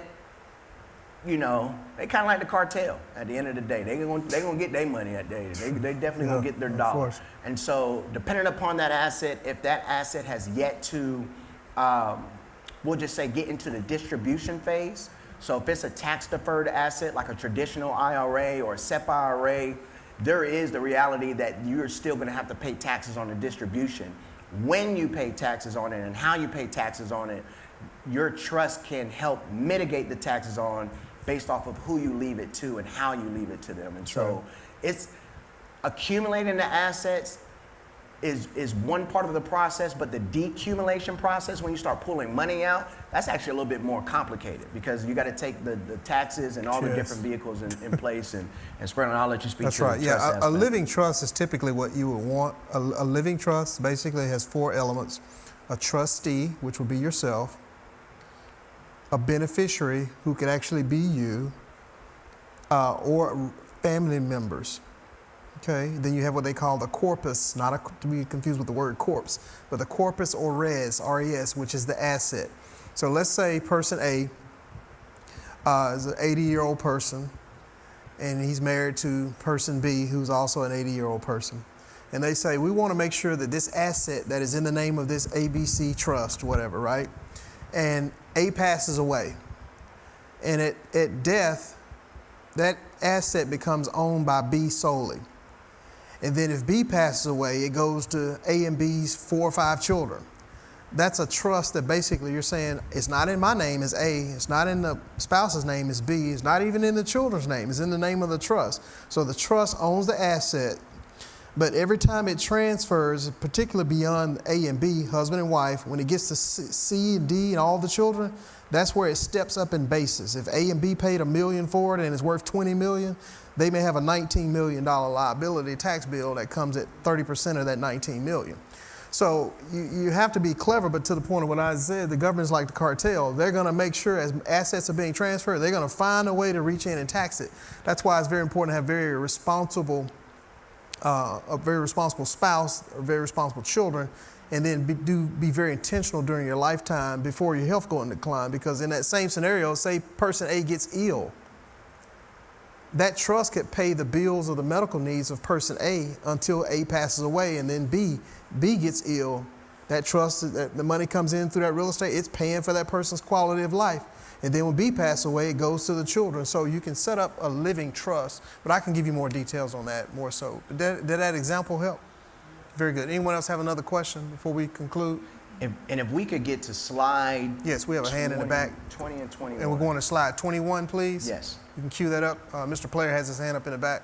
they kind of like the cartel. At the end of the day, they're gonna get their money that day. They definitely gonna get their dollar. And so, depending upon that asset, if that asset has yet to, we'll just say, get into the distribution phase. So if it's a tax deferred asset like a traditional IRA or a SEP IRA, there is the reality that you're still gonna have to pay taxes on the distribution. When you pay taxes on it and how you pay taxes on it, your trust can help mitigate the taxes on based off of who you leave it to and how you leave it to them. And so it's accumulating the assets is one part of the process, but the decumulation process, when you start pulling money out, that's actually a little bit more complicated, because you got to take the taxes and all the different vehicles in place and Spurling, I'll let you speak to right. the trust aspect. A living trust is typically what you would want. A living trust basically has four elements: a trustee, which will be yourself; a beneficiary, who could actually be you, or family members. Okay, then you have what they call the corpus, not to be confused with the word corpse, but the corpus or res, R-E-S, which is the asset. So let's say person A is an 80-year-old person, and he's married to person B, who's also an 80-year-old person. And they say, we want to make sure that this asset that is in the name of this ABC trust, whatever, right? And A passes away. And at death, that asset becomes owned by B solely. And then if B passes away, it goes to A and B's 4 or 5 children. That's a trust that basically you're saying it's not in my name as A, it's not in the spouse's name as B, it's not even in the children's name, it's in the name of the trust. So the trust owns the asset, but every time it transfers, particularly beyond A and B, husband and wife, when it gets to C and D and all the children, that's where it steps up in basis. If A and B paid $1 million for it and it's worth $20 million, they may have a $19 million liability tax bill that comes at 30% of that $19 million. So you have to be clever, but to the point of what I said, the government's like the cartel. They're going to make sure as assets are being transferred, they're going to find a way to reach in and tax it. That's why it's very important to have a very responsible spouse or very responsible children, and then be very intentional during your lifetime before your health go into decline. Because in that same scenario, say person A gets ill, that trust could pay the bills of the medical needs of person A until A passes away, and then B gets ill. That trust, the money comes in through that real estate, it's paying for that person's quality of life. And then when B passes away, it goes to the children. So you can set up a living trust, but I can give you more details on that more so. Did that example help? Very good. Anyone else have another question before we conclude? And if we could get to slide. Yes, we have a hand in the back. 20 and 21. And we're going to slide 21, please. Yes. You can cue that up. Mr. Player has his hand up in the back.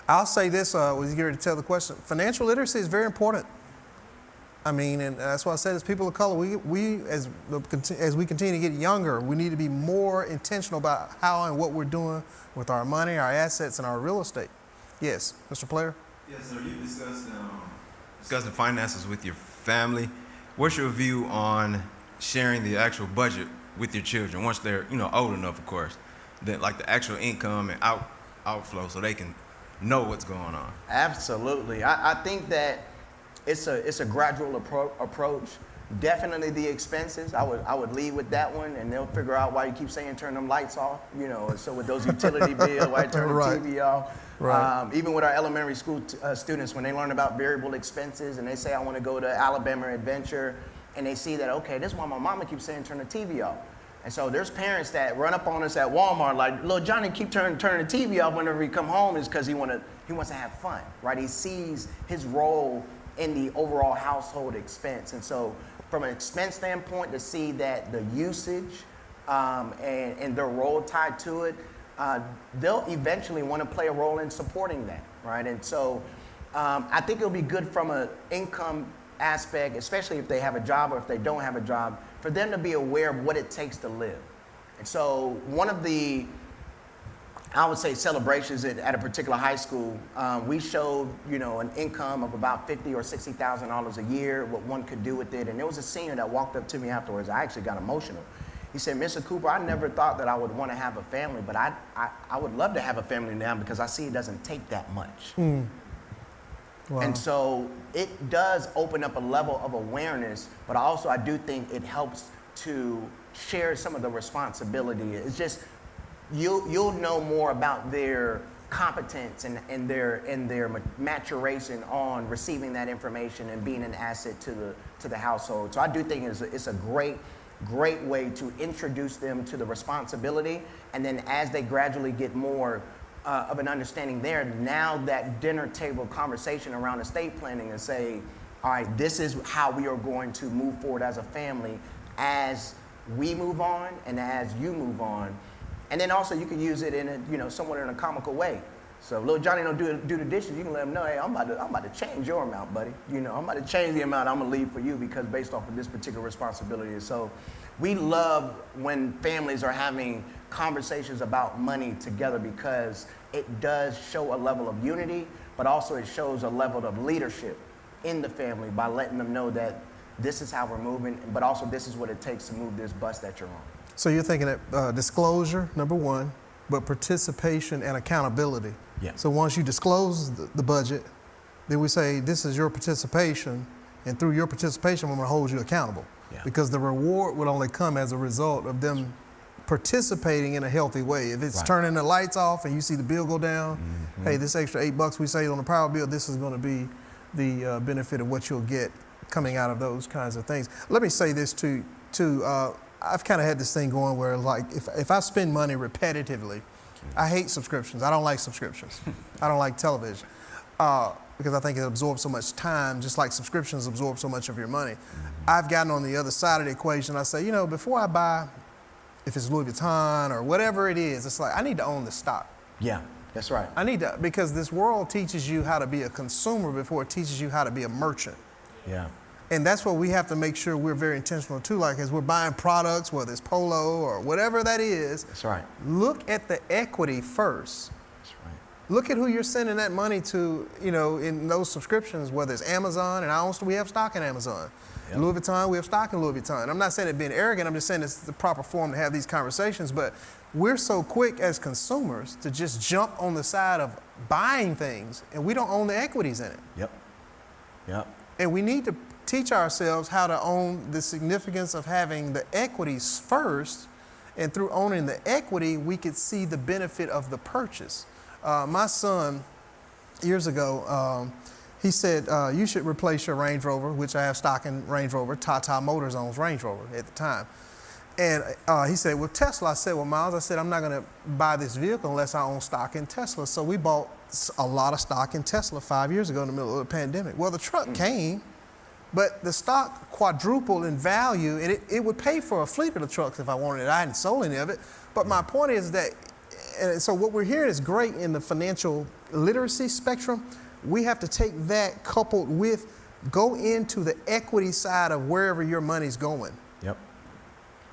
I'll say this, when you get ready to tell the question. Financial literacy is very important. I mean, and that's why I said as people of color, as we continue to get younger, we need to be more intentional about how and what we're doing with our money, our assets, and our real estate. Yes, Mr. Player? Yes, sir. You discussing finances with your family. What's your view on sharing the actual budget with your children once they're, old enough, of course, that like the actual income and outflow, so they can know what's going on? Absolutely. I think that it's a gradual approach. Definitely the expenses. I would lead with that one, and they'll figure out why you keep saying turn them lights off. So with those utility bills, why you turn Right. the TV off. Right. Even with our elementary school students, when they learn about variable expenses and they say I want to go to Alabama Adventure, and they see that, okay, this is why my mama keeps saying turn the TV off. And so there's parents that run up on us at Walmart like, little Johnny keep turning the TV off whenever he come home, is because he wants to have fun, right? He sees his role in the overall household expense. And so from an expense standpoint, to see that the usage and their role tied to it, they'll eventually want to play a role in supporting that, right? And so I think it'll be good from an income aspect, especially if they have a job or if they don't have a job, for them to be aware of what it takes to live. And so one of the, I would say, celebrations at a particular high school, we showed, an income of about $50,000 or $60,000 a year, what one could do with it. And there was a senior that walked up to me afterwards. I actually got emotional. He said, Mr. Cooper, I never thought that I would want to have a family, but I would love to have a family now because I see it doesn't take that much. Wow. And so it does open up a level of awareness, but also I do think it helps to share some of the responsibility. It's just, you'll know more about their competence and their maturation on receiving that information and being an asset to the household. So I do think it's a great way to introduce them to the responsibility, and then as they gradually get more of an understanding there, now that dinner table conversation around estate planning, and say, all right, this is how we are going to move forward as a family as we move on and as you move on. And then also you can use it in a, somewhat in a comical way. So if little Johnny don't do the dishes, you can let him know, hey, I'm about to change your amount, buddy. I'm about to change the amount I'm gonna leave for you because based off of this particular responsibility. And so we love when families are having conversations about money together, because it does show a level of unity, but also it shows a level of leadership in the family by letting them know that this is how we're moving, but also this is what it takes to move this bus that you're on. So you're thinking that disclosure, number one, but participation and accountability. Yeah. So once you disclose the budget, then we say, this is your participation, and through your participation, I'm gonna hold you accountable. Yeah. Because the reward would only come as a result of them participating in a healthy way. If it's Right. turning the lights off and you see the bill go down, hey, this extra $8 we saved on the power bill, this is gonna be the benefit of what you'll get coming out of those kinds of things. Let me say this too. I've kind of had this thing going where, like, if I spend money repetitively, I hate subscriptions. I don't like subscriptions. I don't like television because I think it absorbs so much time, just like subscriptions absorb so much of your money. I've gotten on the other side of the equation. I say, before I buy, if it's Louis Vuitton or whatever it is, it's like I need to own the stock. Yeah, that's right. I need to, because this world teaches you how to be a consumer before it teaches you how to be a merchant. Yeah. And that's what we have to make sure we're very intentional too. Like as we're buying products, whether it's Polo or whatever that is, That's right. look at the equity first. That's right. Look at who you're sending that money to, in those subscriptions, whether it's Amazon, and we have stock in Amazon. Yep. Louis Vuitton, we have stock in Louis Vuitton. I'm not saying it being arrogant, I'm just saying it's the proper form to have these conversations, but we're so quick as consumers to just jump on the side of buying things, and we don't own the equities in it. Yep. Yep. And we need to teach ourselves how to own the significance of having the equities first, and through owning the equity, we could see the benefit of the purchase. My son, years ago, he said, you should replace your Range Rover, which I have stock in Range Rover. Tata Motors owns Range Rover at the time. And he said, well, Tesla. I said, well, Miles, I said, I'm not going to buy this vehicle unless I own stock in Tesla. So we bought a lot of stock in Tesla 5 years ago in the middle of the pandemic. Well, the truck came, but the stock quadrupled in value, and it would pay for a fleet of the trucks if I wanted it. I hadn't sold any of it. But my point is that, and so what we're hearing is great in the financial literacy spectrum. We have to take that coupled with go into the equity side of wherever your money's going. Yep.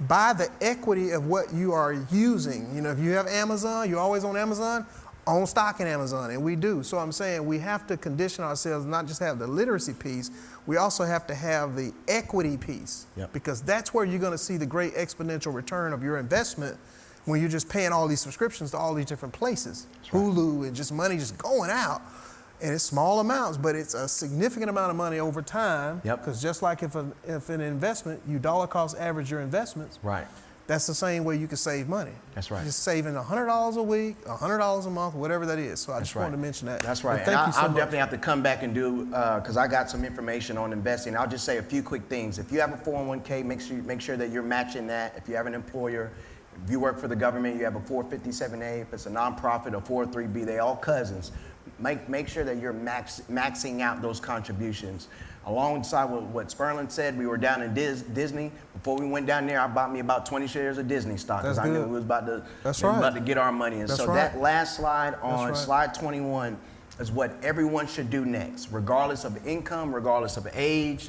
Buy the equity of what you are using. If you have Amazon, you're always on Amazon, own stock in Amazon, and we do. So I'm saying we have to condition ourselves, not just have the literacy piece, we also have to have the equity piece. Yep. Because that's where you're going to see the great exponential return of your investment when you're just paying all these subscriptions to all these different places. right. Hulu and just money just going out. And it's small amounts, but it's a significant amount of money over time. Yep. Because just like if an investment, you dollar cost average your investments, Right. that's the same way you can save money. That's right. You're just saving $100 a week, $100 a month, whatever that is. So I just right. wanted to mention that. That's right. But thank you so I'll much. definitely have to come back and do, because I got some information on investing. I'll just say a few quick things. If you have a 401k, make sure that you're matching that. If you have an employer, if you work for the government, you have a 457A. If it's a nonprofit, a 403B, they all cousins. Make sure that you're maxing out those contributions. Alongside what Spurling said, we were down in Disney. Before we went down there, I bought me about 20 shares of Disney stock because I knew we was about to get our money in. That's so right. that last slide on right. slide 21 is what everyone should do next, regardless of income, regardless of age.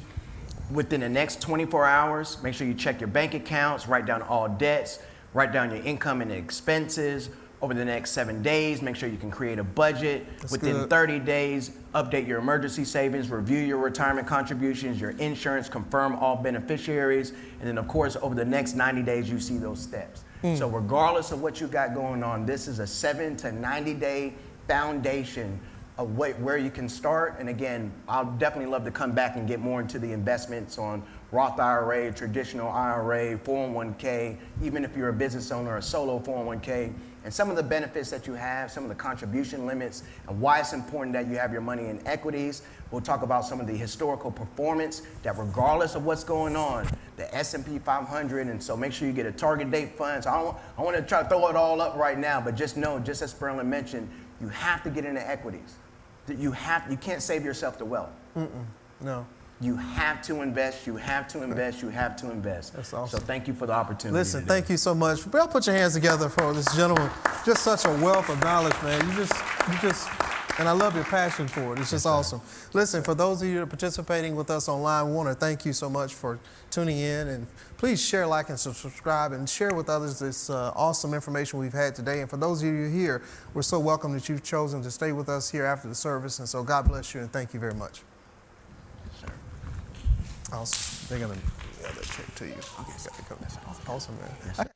Within the next 24 hours, make sure you check your bank accounts, write down all debts, write down your income and expenses. Over the next 7 days, make sure you can create a budget. Within good. 30 days, update your emergency savings, review your retirement contributions, your insurance, confirm all beneficiaries. And then, of course, over the next 90 days, you see those steps. So regardless of what you got going on, this is a 7 to 90-day foundation of where you can start. And again, I'll definitely love to come back and get more into the investments on Roth IRA, traditional IRA, 401k, even if you're a business owner, a solo 401k, and some of the benefits that you have, some of the contribution limits, and why it's important that you have your money in equities. We'll talk about some of the historical performance that regardless of what's going on, the S&P 500, and so make sure you get a target date fund. So I want to try to throw it all up right now, but just know, just as Spurling mentioned, you have to get into equities. You can't save yourself the wealth. No. You have to invest, you have to invest, you have to invest. That's awesome. So thank you for the opportunity. Listen, today. thank you so much. Y'all put your hands together for this gentleman. Just such a wealth of knowledge, man. You just, and I love your passion for it. It's just awesome. Listen, for those of you that are participating with us online, we want to thank you so much for tuning in. And please share, like, and subscribe, and share with others this awesome information we've had today. And for those of you here, we're so welcome that you've chosen to stay with us here after the service. And so God bless you, and thank you very much. Awesome. They're going to check to you. Awesome, man.